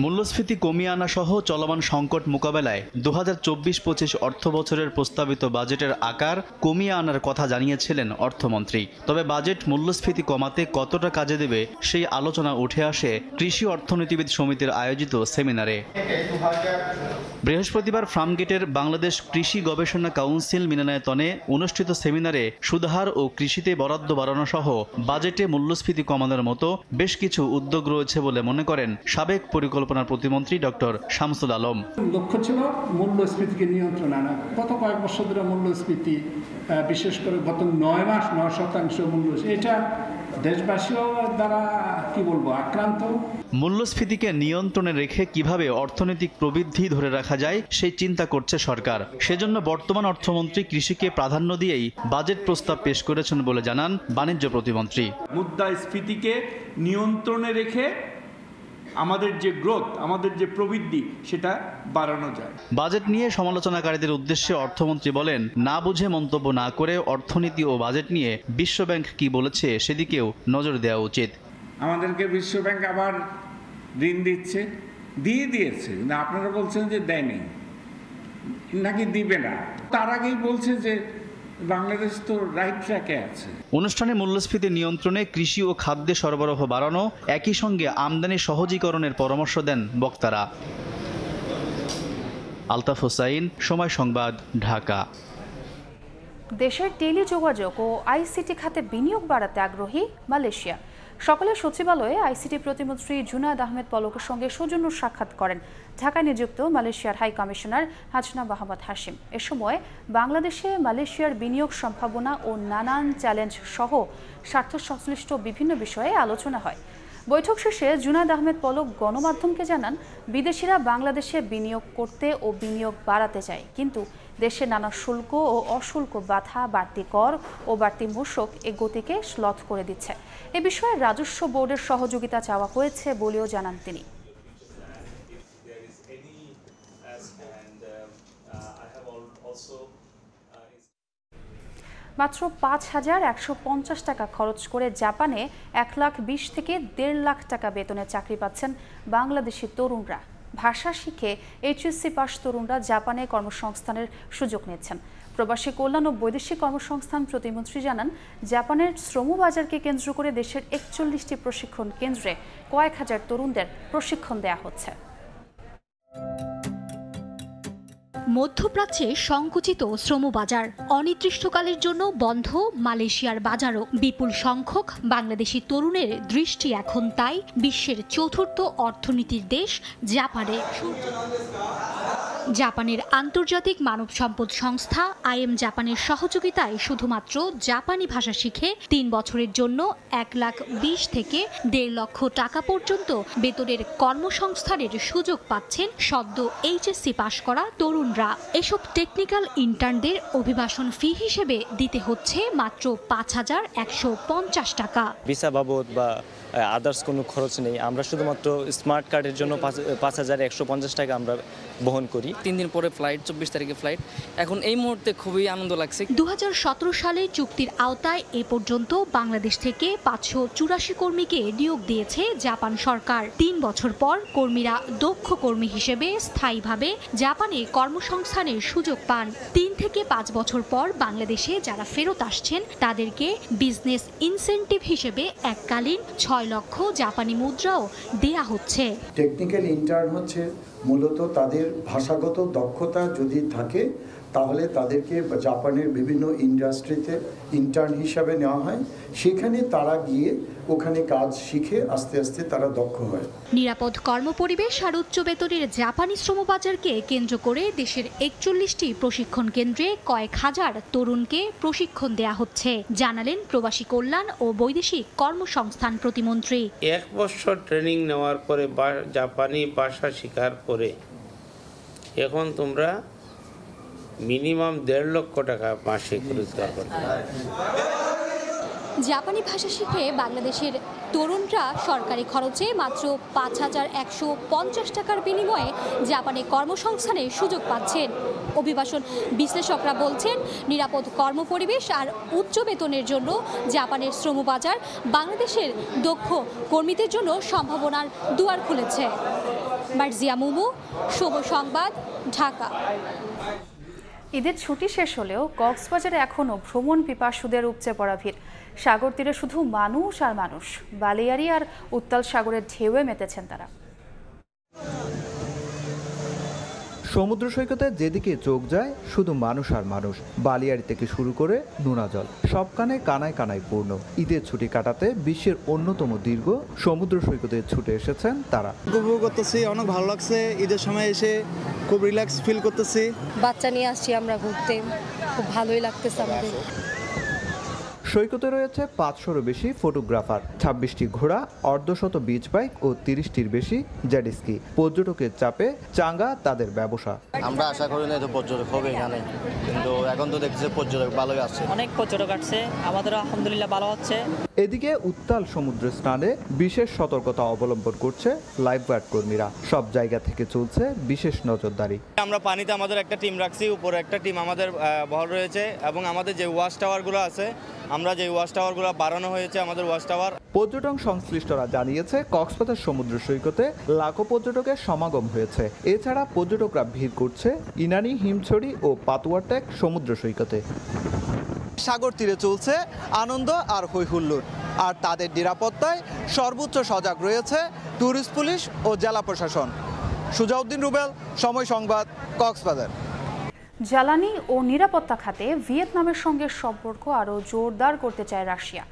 মূল্যস্ফীতি কমিয়ে আনা সহ চলমান সংকট মোকাবেলায় 2024-25 অর্থ বছরের প্রস্তাবিত বাজেটের আকার কমিয়ে আনার কথা জানিয়েছিলেন অর্থমন্ত্রী। তবে বাজেট মূল্যস্ফীতি কমাতে কতটা কাজে দেবে সেই আলোচনা উঠে আসে কৃষি অর্থনীতিবিদ সমিতির আয়োজিত সেমিনারে। বৃহস্পতিবার ফার্মগেটের বাংলাদেশ কৃষি গবেষণা কাউন্সিল মিলনায়তনে অনুষ্ঠিত সেমিনারে সুদহার ও কৃষিতে বরাদ্দ বাড়ানো সহ বাজেটে মূল্যস্ফীতি কমানোর মতো বেশ কিছু উদ্যোগ রয়েছে বলে মনে করেন সাবেক পরিকল্পনা প্রতিমন্ত্রী ডক্টর শামসুল আলম। লক্ষ্য ছিল মূল্যস্ফীতিকে নিয়ন্ত্রণ আনা। গত কয়েক বছর ধরে মূল্যস্ফীতি, বিশেষ করে গত 9 মাস 9% মূল্য, এটা দেশবাসীও দ্বারা আক্রান্ত। মূল্যস্ফীতিকে নিয়ন্ত্রণে রেখে কিভাবে অর্থনৈতিক প্রবৃদ্ধি ধরে রাখা যায় সেই চিন্তা করছে সরকার। সেজন্য বর্তমান অর্থমন্ত্রী কৃষিকে প্রাধান্য দিয়েই বাজেট প্রস্তাব পেশ করেছেন বলে জানান বাণিজ্য প্রতিমন্ত্রী। মুদ্রাস্ফীতিকে নিয়ন্ত্রণে রেখে আমাদের যে গ্রোথ, আমাদের যে প্রবৃদ্ধি, সেটা বাড়ানো যায়। বাজেট নিয়ে সমালোচনাকারীদের উদ্দেশ্যে অর্থমন্ত্রী বলেন, না বুঝে মন্তব্য না করে অর্থনীতি ও বাজেট নিয়ে বিশ্বব্যাংক কি বলেছে সেদিকেও নজর দেওয়া উচিত। আমাদেরকে বিশ্বব্যাংক আবার ঋণ দিয়েছে না, আপনারা বলছেন যে দেয়নি নাকি দিবে না। তার আগেই বলছে যে বাংলাদেশ তো রাইট ট্র্যাকে আছে। অনুষ্ঠানে মূল্যস্ফীতি নিয়ন্ত্রণে কৃষি ও খাদ্যে সরবরাহ বাড়ানো, একই সঙ্গে আমদানি সহজীকরণের পরামর্শ দেন বক্তারা। আলতাফ হোসাইন, সময় সংবাদ, ঢাকা। দেশের টেলিযোগাযোগ ও আইসিটি খাতে বিনিয়োগ বাড়াতে আগ্রহী মালয়েশিয়া। সকালে সচিবালয়ে আইসিটি প্রতিমন্ত্রী জুনায়েদ আহমেদ পলকের সঙ্গে সৌজন্য সাক্ষাৎ করেন ঢাকায় নিযুক্ত মালয়েশিয়ার হাই কমিশনার হাসনা মাহমুদ হাশিম। এ সময় বাংলাদেশে মালয়েশিয়ার বিনিয়োগ সম্ভাবনা ও নানান চ্যালেঞ্জ সহ স্বার্থ সংশ্লিষ্ট বিভিন্ন বিষয়ে আলোচনা হয়। বৈঠক শেষে জুনায়েদ আহমেদ পলক গণমাধ্যমকে জানান, বিদেশিরা বাংলাদেশে বিনিয়োগ করতে ও বিনিয়োগ বাড়াতে চায়, কিন্তু দেশে নানা শুল্ক ও অশুল্ক বাধা, বাড়তি কর ও বাড়তি মূসক এ গতিকে শ্লথ করে দিচ্ছে। এ বিষয়ে রাজস্ব বোর্ডের সহযোগিতা চাওয়া হয়েছে বলেও জানান তিনি। মাত্র ৫,১৫০ টাকা খরচ করে জাপানে ১,২০,০০০ থেকে ১.৫ লাখ টাকা বেতনে চাকরি পাচ্ছেন বাংলাদেশি তরুণরা। ভাষা শিখে এইচএসসি পাস তরুণরা জাপানে কর্মসংস্থানের সুযোগ নিচ্ছেন। প্রবাসী কল্যাণ ও বৈদেশিক কর্মসংস্থান প্রতিমন্ত্রী জানান, জাপানের শ্রমবাজারকে কেন্দ্র করে দেশের 41টি প্রশিক্ষণ কেন্দ্রে কয়েক হাজার তরুণদের প্রশিক্ষণ দেয়া হচ্ছে। মধ্যপ্রাচ্যে সংকুচিত শ্রমবাজার, অনির্দিষ্টকালের জন্য বন্ধ মালয়েশিয়ার বাজারও। বিপুল সংখ্যক বাংলাদেশি তরুণের দৃষ্টি এখন তাই বিশ্বের চতুর্থ অর্থনীতির দেশ জাপানে। জাপানের আন্তর্জাতিক মানব সম্পদ সংস্থা IM জাপানের সহযোগিতায় শুধুমাত্র জাপানি ভাষা শিখে 3 বছরের জন্য 1,20,000 থেকে 1.5 লক্ষ টাকা পর্যন্ত বেতনের কর্মসংস্থানের সুযোগ পাচ্ছেন সদ্য HSC পাশ করা তরুণরা। এসব টেকনিক্যাল ইন্টার্নদের অভিবাসন ফি হিসেবে দিতে হচ্ছে মাত্র 5,150 টাকা। ভিসা বাবদ বা আদার্স কোনো খরচ নেই। আমরা শুধুমাত্র স্মার্ট কার্ডের জন্য 5,150 টাকা আমরা বহন করি। 3 দিন পরে ফ্লাইট, 24 তারিখে ফ্লাইট। এখন এই মুহূর্তে খুবই আনন্দ লাগছে। 2017 সালে চুক্তির আওতায় এ পর্যন্ত বাংলাদেশ থেকে 584 কর্মীকে নিয়োগ দিয়েছে জাপান সরকার। 3 বছর পর কর্মীরা দক্ষ কর্মী হিসেবে স্থায়ীভাবে জাপানে কর্মসংস্থানের সুযোগ পান। 3 থেকে 5 বছর পর বাংলাদেশে যারা ফেরত আসছেন তাদেরকে বিজনেস ইনসেনটিভ হিসেবে এককালীন 6 লক্ষ জাপানি মুদ্রাও দেয়া হচ্ছে। টেকনিক্যাল ইন্টার্ন হচ্ছে মূলত তাদের ভাষাগত দক্ষতা যদি থাকে তাহলে তাদেরকে জাপানের বিভিন্ন ইন্ডাস্ট্রিতে ইন্টার্ন হিসাবে নেওয়া হয়। সেখানে তারা গিয়ে ওখানে কাজ শিখে আস্তে আস্তে তারা দক্ষ হয়। নিরাপদ কর্মপরিবেশ আর উচ্চ বেতনের জাপানি শ্রমবাজারকে কেন্দ্র করে দেশের 41টি প্রশিক্ষণ কেন্দ্রে কয়েক হাজার তরুণকে প্রশিক্ষণ দেয়া হচ্ছে, জানালেন প্রবাসী কল্যাণ ও বৈদেশিক কর্মসংস্থান প্রতিমন্ত্রী। 1 বছর ট্রেনিং নেওয়ার পরে জাপানি ভাষা শেখার পরে এখন তোমরা মিনিমাম 1.5 লক্ষ টাকা মাসিক রোজগার করতে পারবে। জাপানি ভাষা শিখে বাংলাদেশের তরুণরা সরকারি খরচে মাত্র 5,150 টাকার বিনিময়ে জাপানে কর্মসংস্থানের সুযোগ পাচ্ছেন। অভিবাসন বিশ্লেষকরা বলছেন, নিরাপদ কর্মপরিবেশ আর উচ্চ বেতনের জন্য জাপানের শ্রমবাজার বাংলাদেশের দক্ষ কর্মীদের জন্য সম্ভাবনার দুয়ার খুলেছে। মার্জিয়া মুমু, শুভ সংবাদ, ঢাকা। ঈদের ছুটি শেষ হলেও কক্সবাজারে এখনও ভ্রমণ পিপাসুদের উপচে পড়া ভিড়। সাগর তীরে শুধু মানুষ আর মানুষ। বালিয়াড়ি আর উত্তাল সাগরের ঢেউয়ে মেতেছেন তারা। সমুদ্র সৈকতে যেদিকে চোখ যায় শুধু মানুষ আর মানুষ। বালিয়াড়ি থেকে শুরু করে নোনা জল, সবখানে কানায় কানায় পূর্ণ। ঈদের ছুটি কাটাতে বিশ্বের অন্যতম দীর্ঘ সমুদ্র সৈকতে ছুটে এসেছেন তারা। উপভোগ করতেছি, অনেক ভালো লাগছে। ঈদের সময় এসে খুব রিল্যাক্স ফিল করতেছি। বাচ্চা নিয়ে আসছি আমরা ঘুরতে, খুব ভালোই লাগতেছে আমাদের। সৈকতে রয়েছে 500-এরও বেশি ফটোগ্রাফার, 26টি ঘোড়া, অর্ধশত বিচ বাইক ও 30টির বেশি জেট স্কি। পর্যটকের চাপে চাঙ্গা তাদের ব্যবসা। আমরা আশা করি না এত পর্যটক হবে এখানে, কিন্তু এখন তো দেখছি পর্যটক ভালোই আসছে। অনেক পর্যটক আসছে, আমাদের আলহামদুলিল্লাহ ভালো হচ্ছে। এদিকে উত্তাল সমুদ্র স্নানে বিশেষ সতর্কতা অবলম্বন করছে লাইফগার্ড কর্মীরা। সব জায়গা থেকে চলছে বিশেষ নজরদারি। আমরা পানিতে আমাদের একটা টিম রাখছি, উপরে একটা টিম আমাদের বহর রয়েছে, এবং আমাদের যে ওয়াচ টাওয়ারগুলো আছে, আমরা যে ওয়াচ টাওয়ারগুলো বাড়ানো হয়েছে আমাদের ওয়াচ টাওয়ার। পর্যটন সংশ্লিষ্টরা জানিয়েছে কক্সবাজার সমুদ্র সৈকতে লাখো পর্যটকের সমাগম হয়েছে। এছাড়া পর্যটকরা ভিড় করছে ইনানি, হিমছড়ি ও পাতুয়াটেক সমুদ্র সৈকতে। সাগর তীরে চলছে আনন্দ আর হৈহুল্লোড়, আর তাদের নিরাপত্তায় সর্বোচ্চ সজাগ রয়েছে ট্যুরিস্ট পুলিশ ও জেলা প্রশাসন। সুজাউদ্দিন রুবেল, সময় সংবাদ, কক্সবাজার। জ্বালানি ও নিরাপত্তা খাতে ভিয়েতনামের সঙ্গে সম্পর্ক আরও জোরদার করতে চায় রাশিয়া।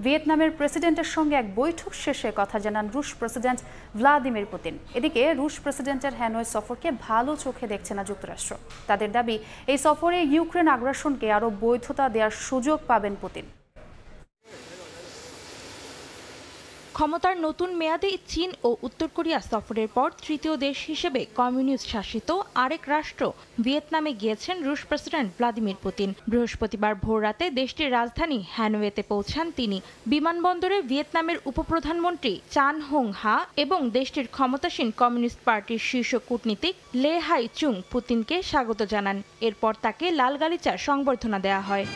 ভিয়েতনামের প্রেসিডেন্টের সঙ্গে এক বৈঠক শেষে কথা জানান রুশ প্রেসিডেন্ট ভ্লাদিমির পুতিন। এদিকে রুশ প্রেসিডেন্টের হ্যানয় সফরকে ভালো চোখে দেখছে না যুক্তরাষ্ট্র। তাদের দাবি, এই সফরে ইউক্রেন আগ্রাসনকে আরও বৈধতা দেওয়ার সুযোগ পাবেন পুতিন। ক্ষমতার নতুন মেয়াদে চীন ও উত্তর কোরিয়া সফরের পর তৃতীয় দেশ হিসেবে কমিউনিস্ট শাসিত আরেক রাষ্ট্র ভিয়েতনামে গিয়েছেন রুশ প্রেসিডেন্ট ভ্লাদিমির পুতিন। বৃহস্পতিবার ভোররাতে দেশটির রাজধানী হ্যানয়েতে পৌঁছান তিনি। বিমানবন্দরে ভিয়েতনামের উপপ্রধানমন্ত্রী চান হোং হা এবং দেশটির ক্ষমতাসীন কমিউনিস্ট পার্টির শীর্ষ কূটনীতিক লে হাই চুং পুতিনকে স্বাগত জানান। এরপর তাকে লাল গালিচার সংবর্ধনা দেওয়া হয়।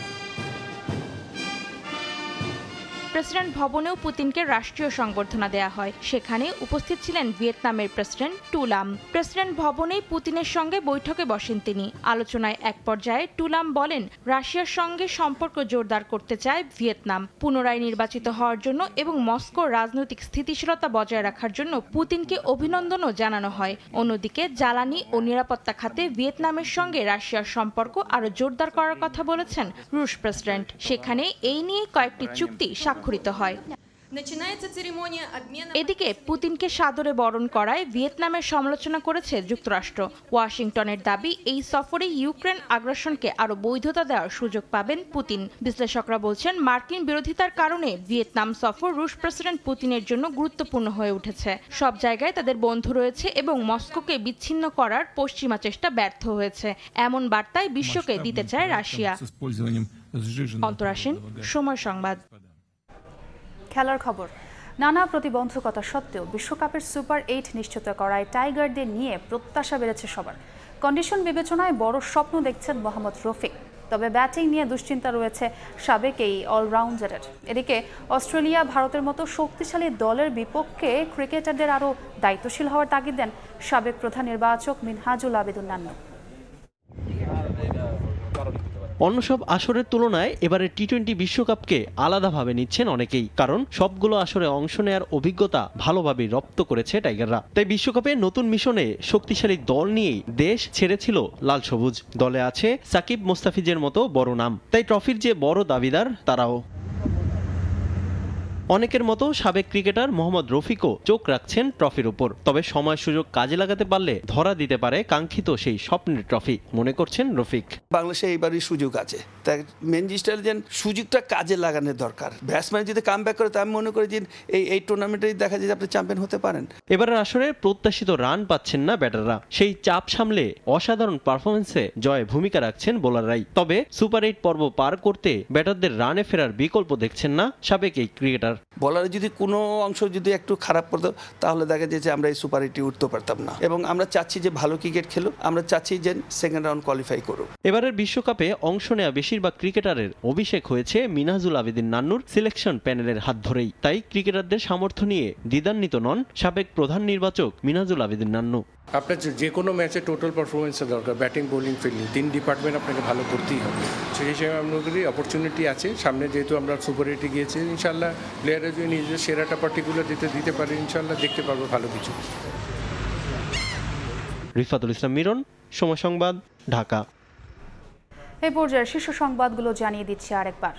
প্রেসিডেন্ট ভবনেও পুতিনকে রাষ্ট্রীয় সংবর্ধনা দেয়া হয়। সেখানে উপস্থিত ছিলেন ভিয়েতনামের প্রেসিডেন্ট টু লাম। প্রেসিডেন্ট ভবনেই পুতিনের সঙ্গে বৈঠকে বসেন তিনি। আলোচনায় এক পর্যায়ে টু লাম বলেন, রাশিয়ার সঙ্গে সম্পর্ক জোরদার করতে চায় ভিয়েতনাম। পুনরায় নির্বাচিত হওয়ার জন্য এবং মস্কোর রাজনৈতিক স্থিতিশীলতা বজায় রাখার জন্য পুতিনকে অভিনন্দনও জানানো হয়। অন্যদিকে জ্বালানি ও নিরাপত্তা খাতে ভিয়েতনামের সঙ্গে রাশিয়ার সম্পর্ক আরও জোরদার করার কথা বলেছেন রুশ প্রেসিডেন্ট। সেখানে এই নিয়ে কয়েকটি চুক্তি স্বাক্ষরিত হয়। এদিকে পুতিনকে সাদরে বরণ করায় ভিয়েতনামের সমালোচনা করেছে যুক্তরাষ্ট্র। ওয়াশিংটনের দাবি, এই সফরে ইউক্রেন আগ্রাসনকে আরও বৈধতা দেওয়ার সুযোগ পাবেন পুতিন। বিশ্লেষকরা বলছেন, মার্কিন বিরোধিতার কারণে ভিয়েতনাম সফর রুশ প্রেসিডেন্ট পুতিনের জন্য গুরুত্বপূর্ণ হয়ে উঠেছে। সব জায়গায় তাদের বন্ধু রয়েছে এবং মস্কোকে বিচ্ছিন্ন করার পশ্চিমা চেষ্টা ব্যর্থ হয়েছে, এমন বার্তায় বিশ্বকে দিতে চায় রাশিয়া। অন্তরাসীন, সময় সংবাদ। খেলার খবর। নানা প্রতিবন্ধকতা সত্ত্বেও বিশ্বকাপের সুপার 8 নিশ্চিত করায় টাইগারদের নিয়ে প্রত্যাশা বেড়েছে সবার। কন্ডিশন বিবেচনায় বড় স্বপ্ন দেখছেন মোহাম্মদ রফিক। তবে ব্যাটিং নিয়ে দুশ্চিন্তা রয়েছে সাবেক এই অলরাউন্ডারের। এদিকে অস্ট্রেলিয়া, ভারতের মতো শক্তিশালী দলের বিপক্ষে ক্রিকেটারদের আরও দায়িত্বশীল হওয়ার তাগিদ দেন সাবেক প্রধান নির্বাচক মিনহাজুল আবেদুন নান্নু। অন্য সব আসরের তুলনায় এবারে টি-20 বিশ্বকাপকে আলাদাভাবে নিচ্ছেন অনেকেই, কারণ সবগুলো আসরে অংশ নেওয়ার অভিজ্ঞতা ভালোভাবে রপ্ত করেছে টাইগাররা। তাই বিশ্বকাপে নতুন মিশনে শক্তিশালী দল নিয়েই দেশ ছেড়েছিল লাল সবুজ। দলে আছে সাকিব, মোস্তাফিজের মতো বড় নাম, তাই ট্রফির যে বড় দাবিদার তারাও। অনেকের মতো সাবেক ক্রিকেটার মোহাম্মদ রফিকও চোখ রাখছেন ট্রফির উপর। তবে সময় সুযোগ কাজে লাগাতে পারলে ধরা দিতে পারে কাঙ্ক্ষিত সেই স্বপ্নের ট্রফি, মনে করছেন রফিক। বাংলাদেশে এইবারই সুযোগ আছে, তাই মেন জিনিসটা যেন সুযোগটা কাজে লাগানোর দরকার। ব্যাটসম্যান যদি কাম ব্যাক করে, তা আমি মনে করি যে এই টুর্নামেন্টেই দেখা যায় যে আপনি চ্যাম্পিয়ন হতে পারেন। এবারের আসরে প্রত্যাশিত রান পাচ্ছেন না ব্যাটাররা, সেই চাপ সামলে অসাধারণ পারফরমেন্সে জয়ে ভূমিকা রাখছেন বোলাররাই। তবে সুপার 8 পর্ব পার করতে ব্যাটারদের রানে ফেরার বিকল্প দেখছেন না সাবেক এই ক্রিকেটার। বলারে যদি কোনো অংশ যদি একটু খারাপ করতো, তাহলে দেখা যায় যে আমরা এই সুপার 8 উঠতে পারতাম না। এবং আমরা চাচ্ছি যে ভালো ক্রিকেট খেলুক, আমরা চাচ্ছি যে সেকেন্ড রাউন্ড কোয়ালিফাই করুক। এবারের বিশ্বকাপে অংশ নেওয়া বেশিরভাগ ক্রিকেটারের অভিষেক হয়েছে মিনহাজুল আবেদিন নান্নুর সিলেকশন প্যানেলের হাত ধরেই। তাই ক্রিকেটারদের সামর্থ্য নিয়ে দ্বিধান্বিত নন সাবেক প্রধান নির্বাচক মিনহাজুল আবেদিন নান্নু। আপনার যে কোনো ম্যাচে টোটাল পারফরমেন্সের দরকার, ব্যাটিং, বোলিং, ফিল্ডিং, 3 ডিপার্টমেন্ট আপনাকে ভালো করতেই হবে। সেই হিসেবে আমি মনে করি অপরচুনিটি আছে সামনে, যেহেতু আমরা সুপার 8-এ গিয়েছি। ইনশাল্লাহ প্লেয়াররা যদি নিজেদের সেরাটা পার্টিকুলার দিতে পারে, ইনশাল্লাহ দেখতে পারবো ভালো কিছু। রিফাতুল ইসলাম মিরন, সময় সংবাদ, ঢাকা। এই পর্যায়ের শীর্ষ সংবাদগুলো জানিয়ে দিচ্ছি আরেকবার।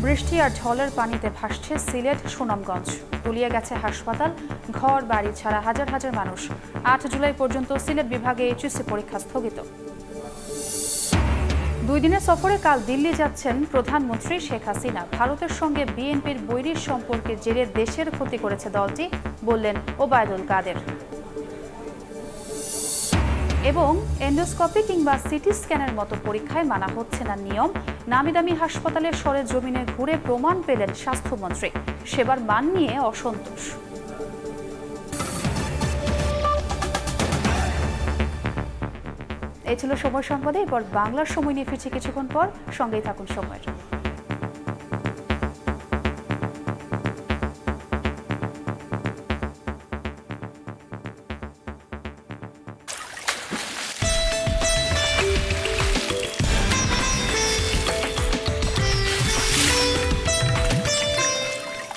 বৃষ্টি আর ঢলের পানিতে ভাসছে সিলেট, সুনামগঞ্জ। তলিয়ে গেছে হাসপাতাল, ঘর বাড়ি ছাড়া হাজার হাজার মানুষ। 8 জুলাই পর্যন্ত সিলেট বিভাগে এইচএসসি পরীক্ষা স্থগিত। 2 দিনের সফরে কাল দিল্লি যাচ্ছেন প্রধানমন্ত্রী শেখ হাসিনা। ভারতের সঙ্গে বিএনপির বৈরী সম্পর্কের জেরে দেশের ক্ষতি করেছে দলটি, বললেন ওবায়দুল কাদের। এবং এন্ডোস্কোপি কিংবা সিটি স্ক্যানের মতো পরীক্ষায় মানা হচ্ছে না নিয়ম। নামি দামি হাসপাতালের সরেজমিনে ঘুরে প্রমাণ পেলেন স্বাস্থ্যমন্ত্রী, সেবার মান নিয়ে অসন্তোষ। এই ছিল সময় সংবাদে। এরপর বাংলার সময় নিয়ে ফিরছি কিছুক্ষণ পর, সঙ্গেই থাকুন সময়ের।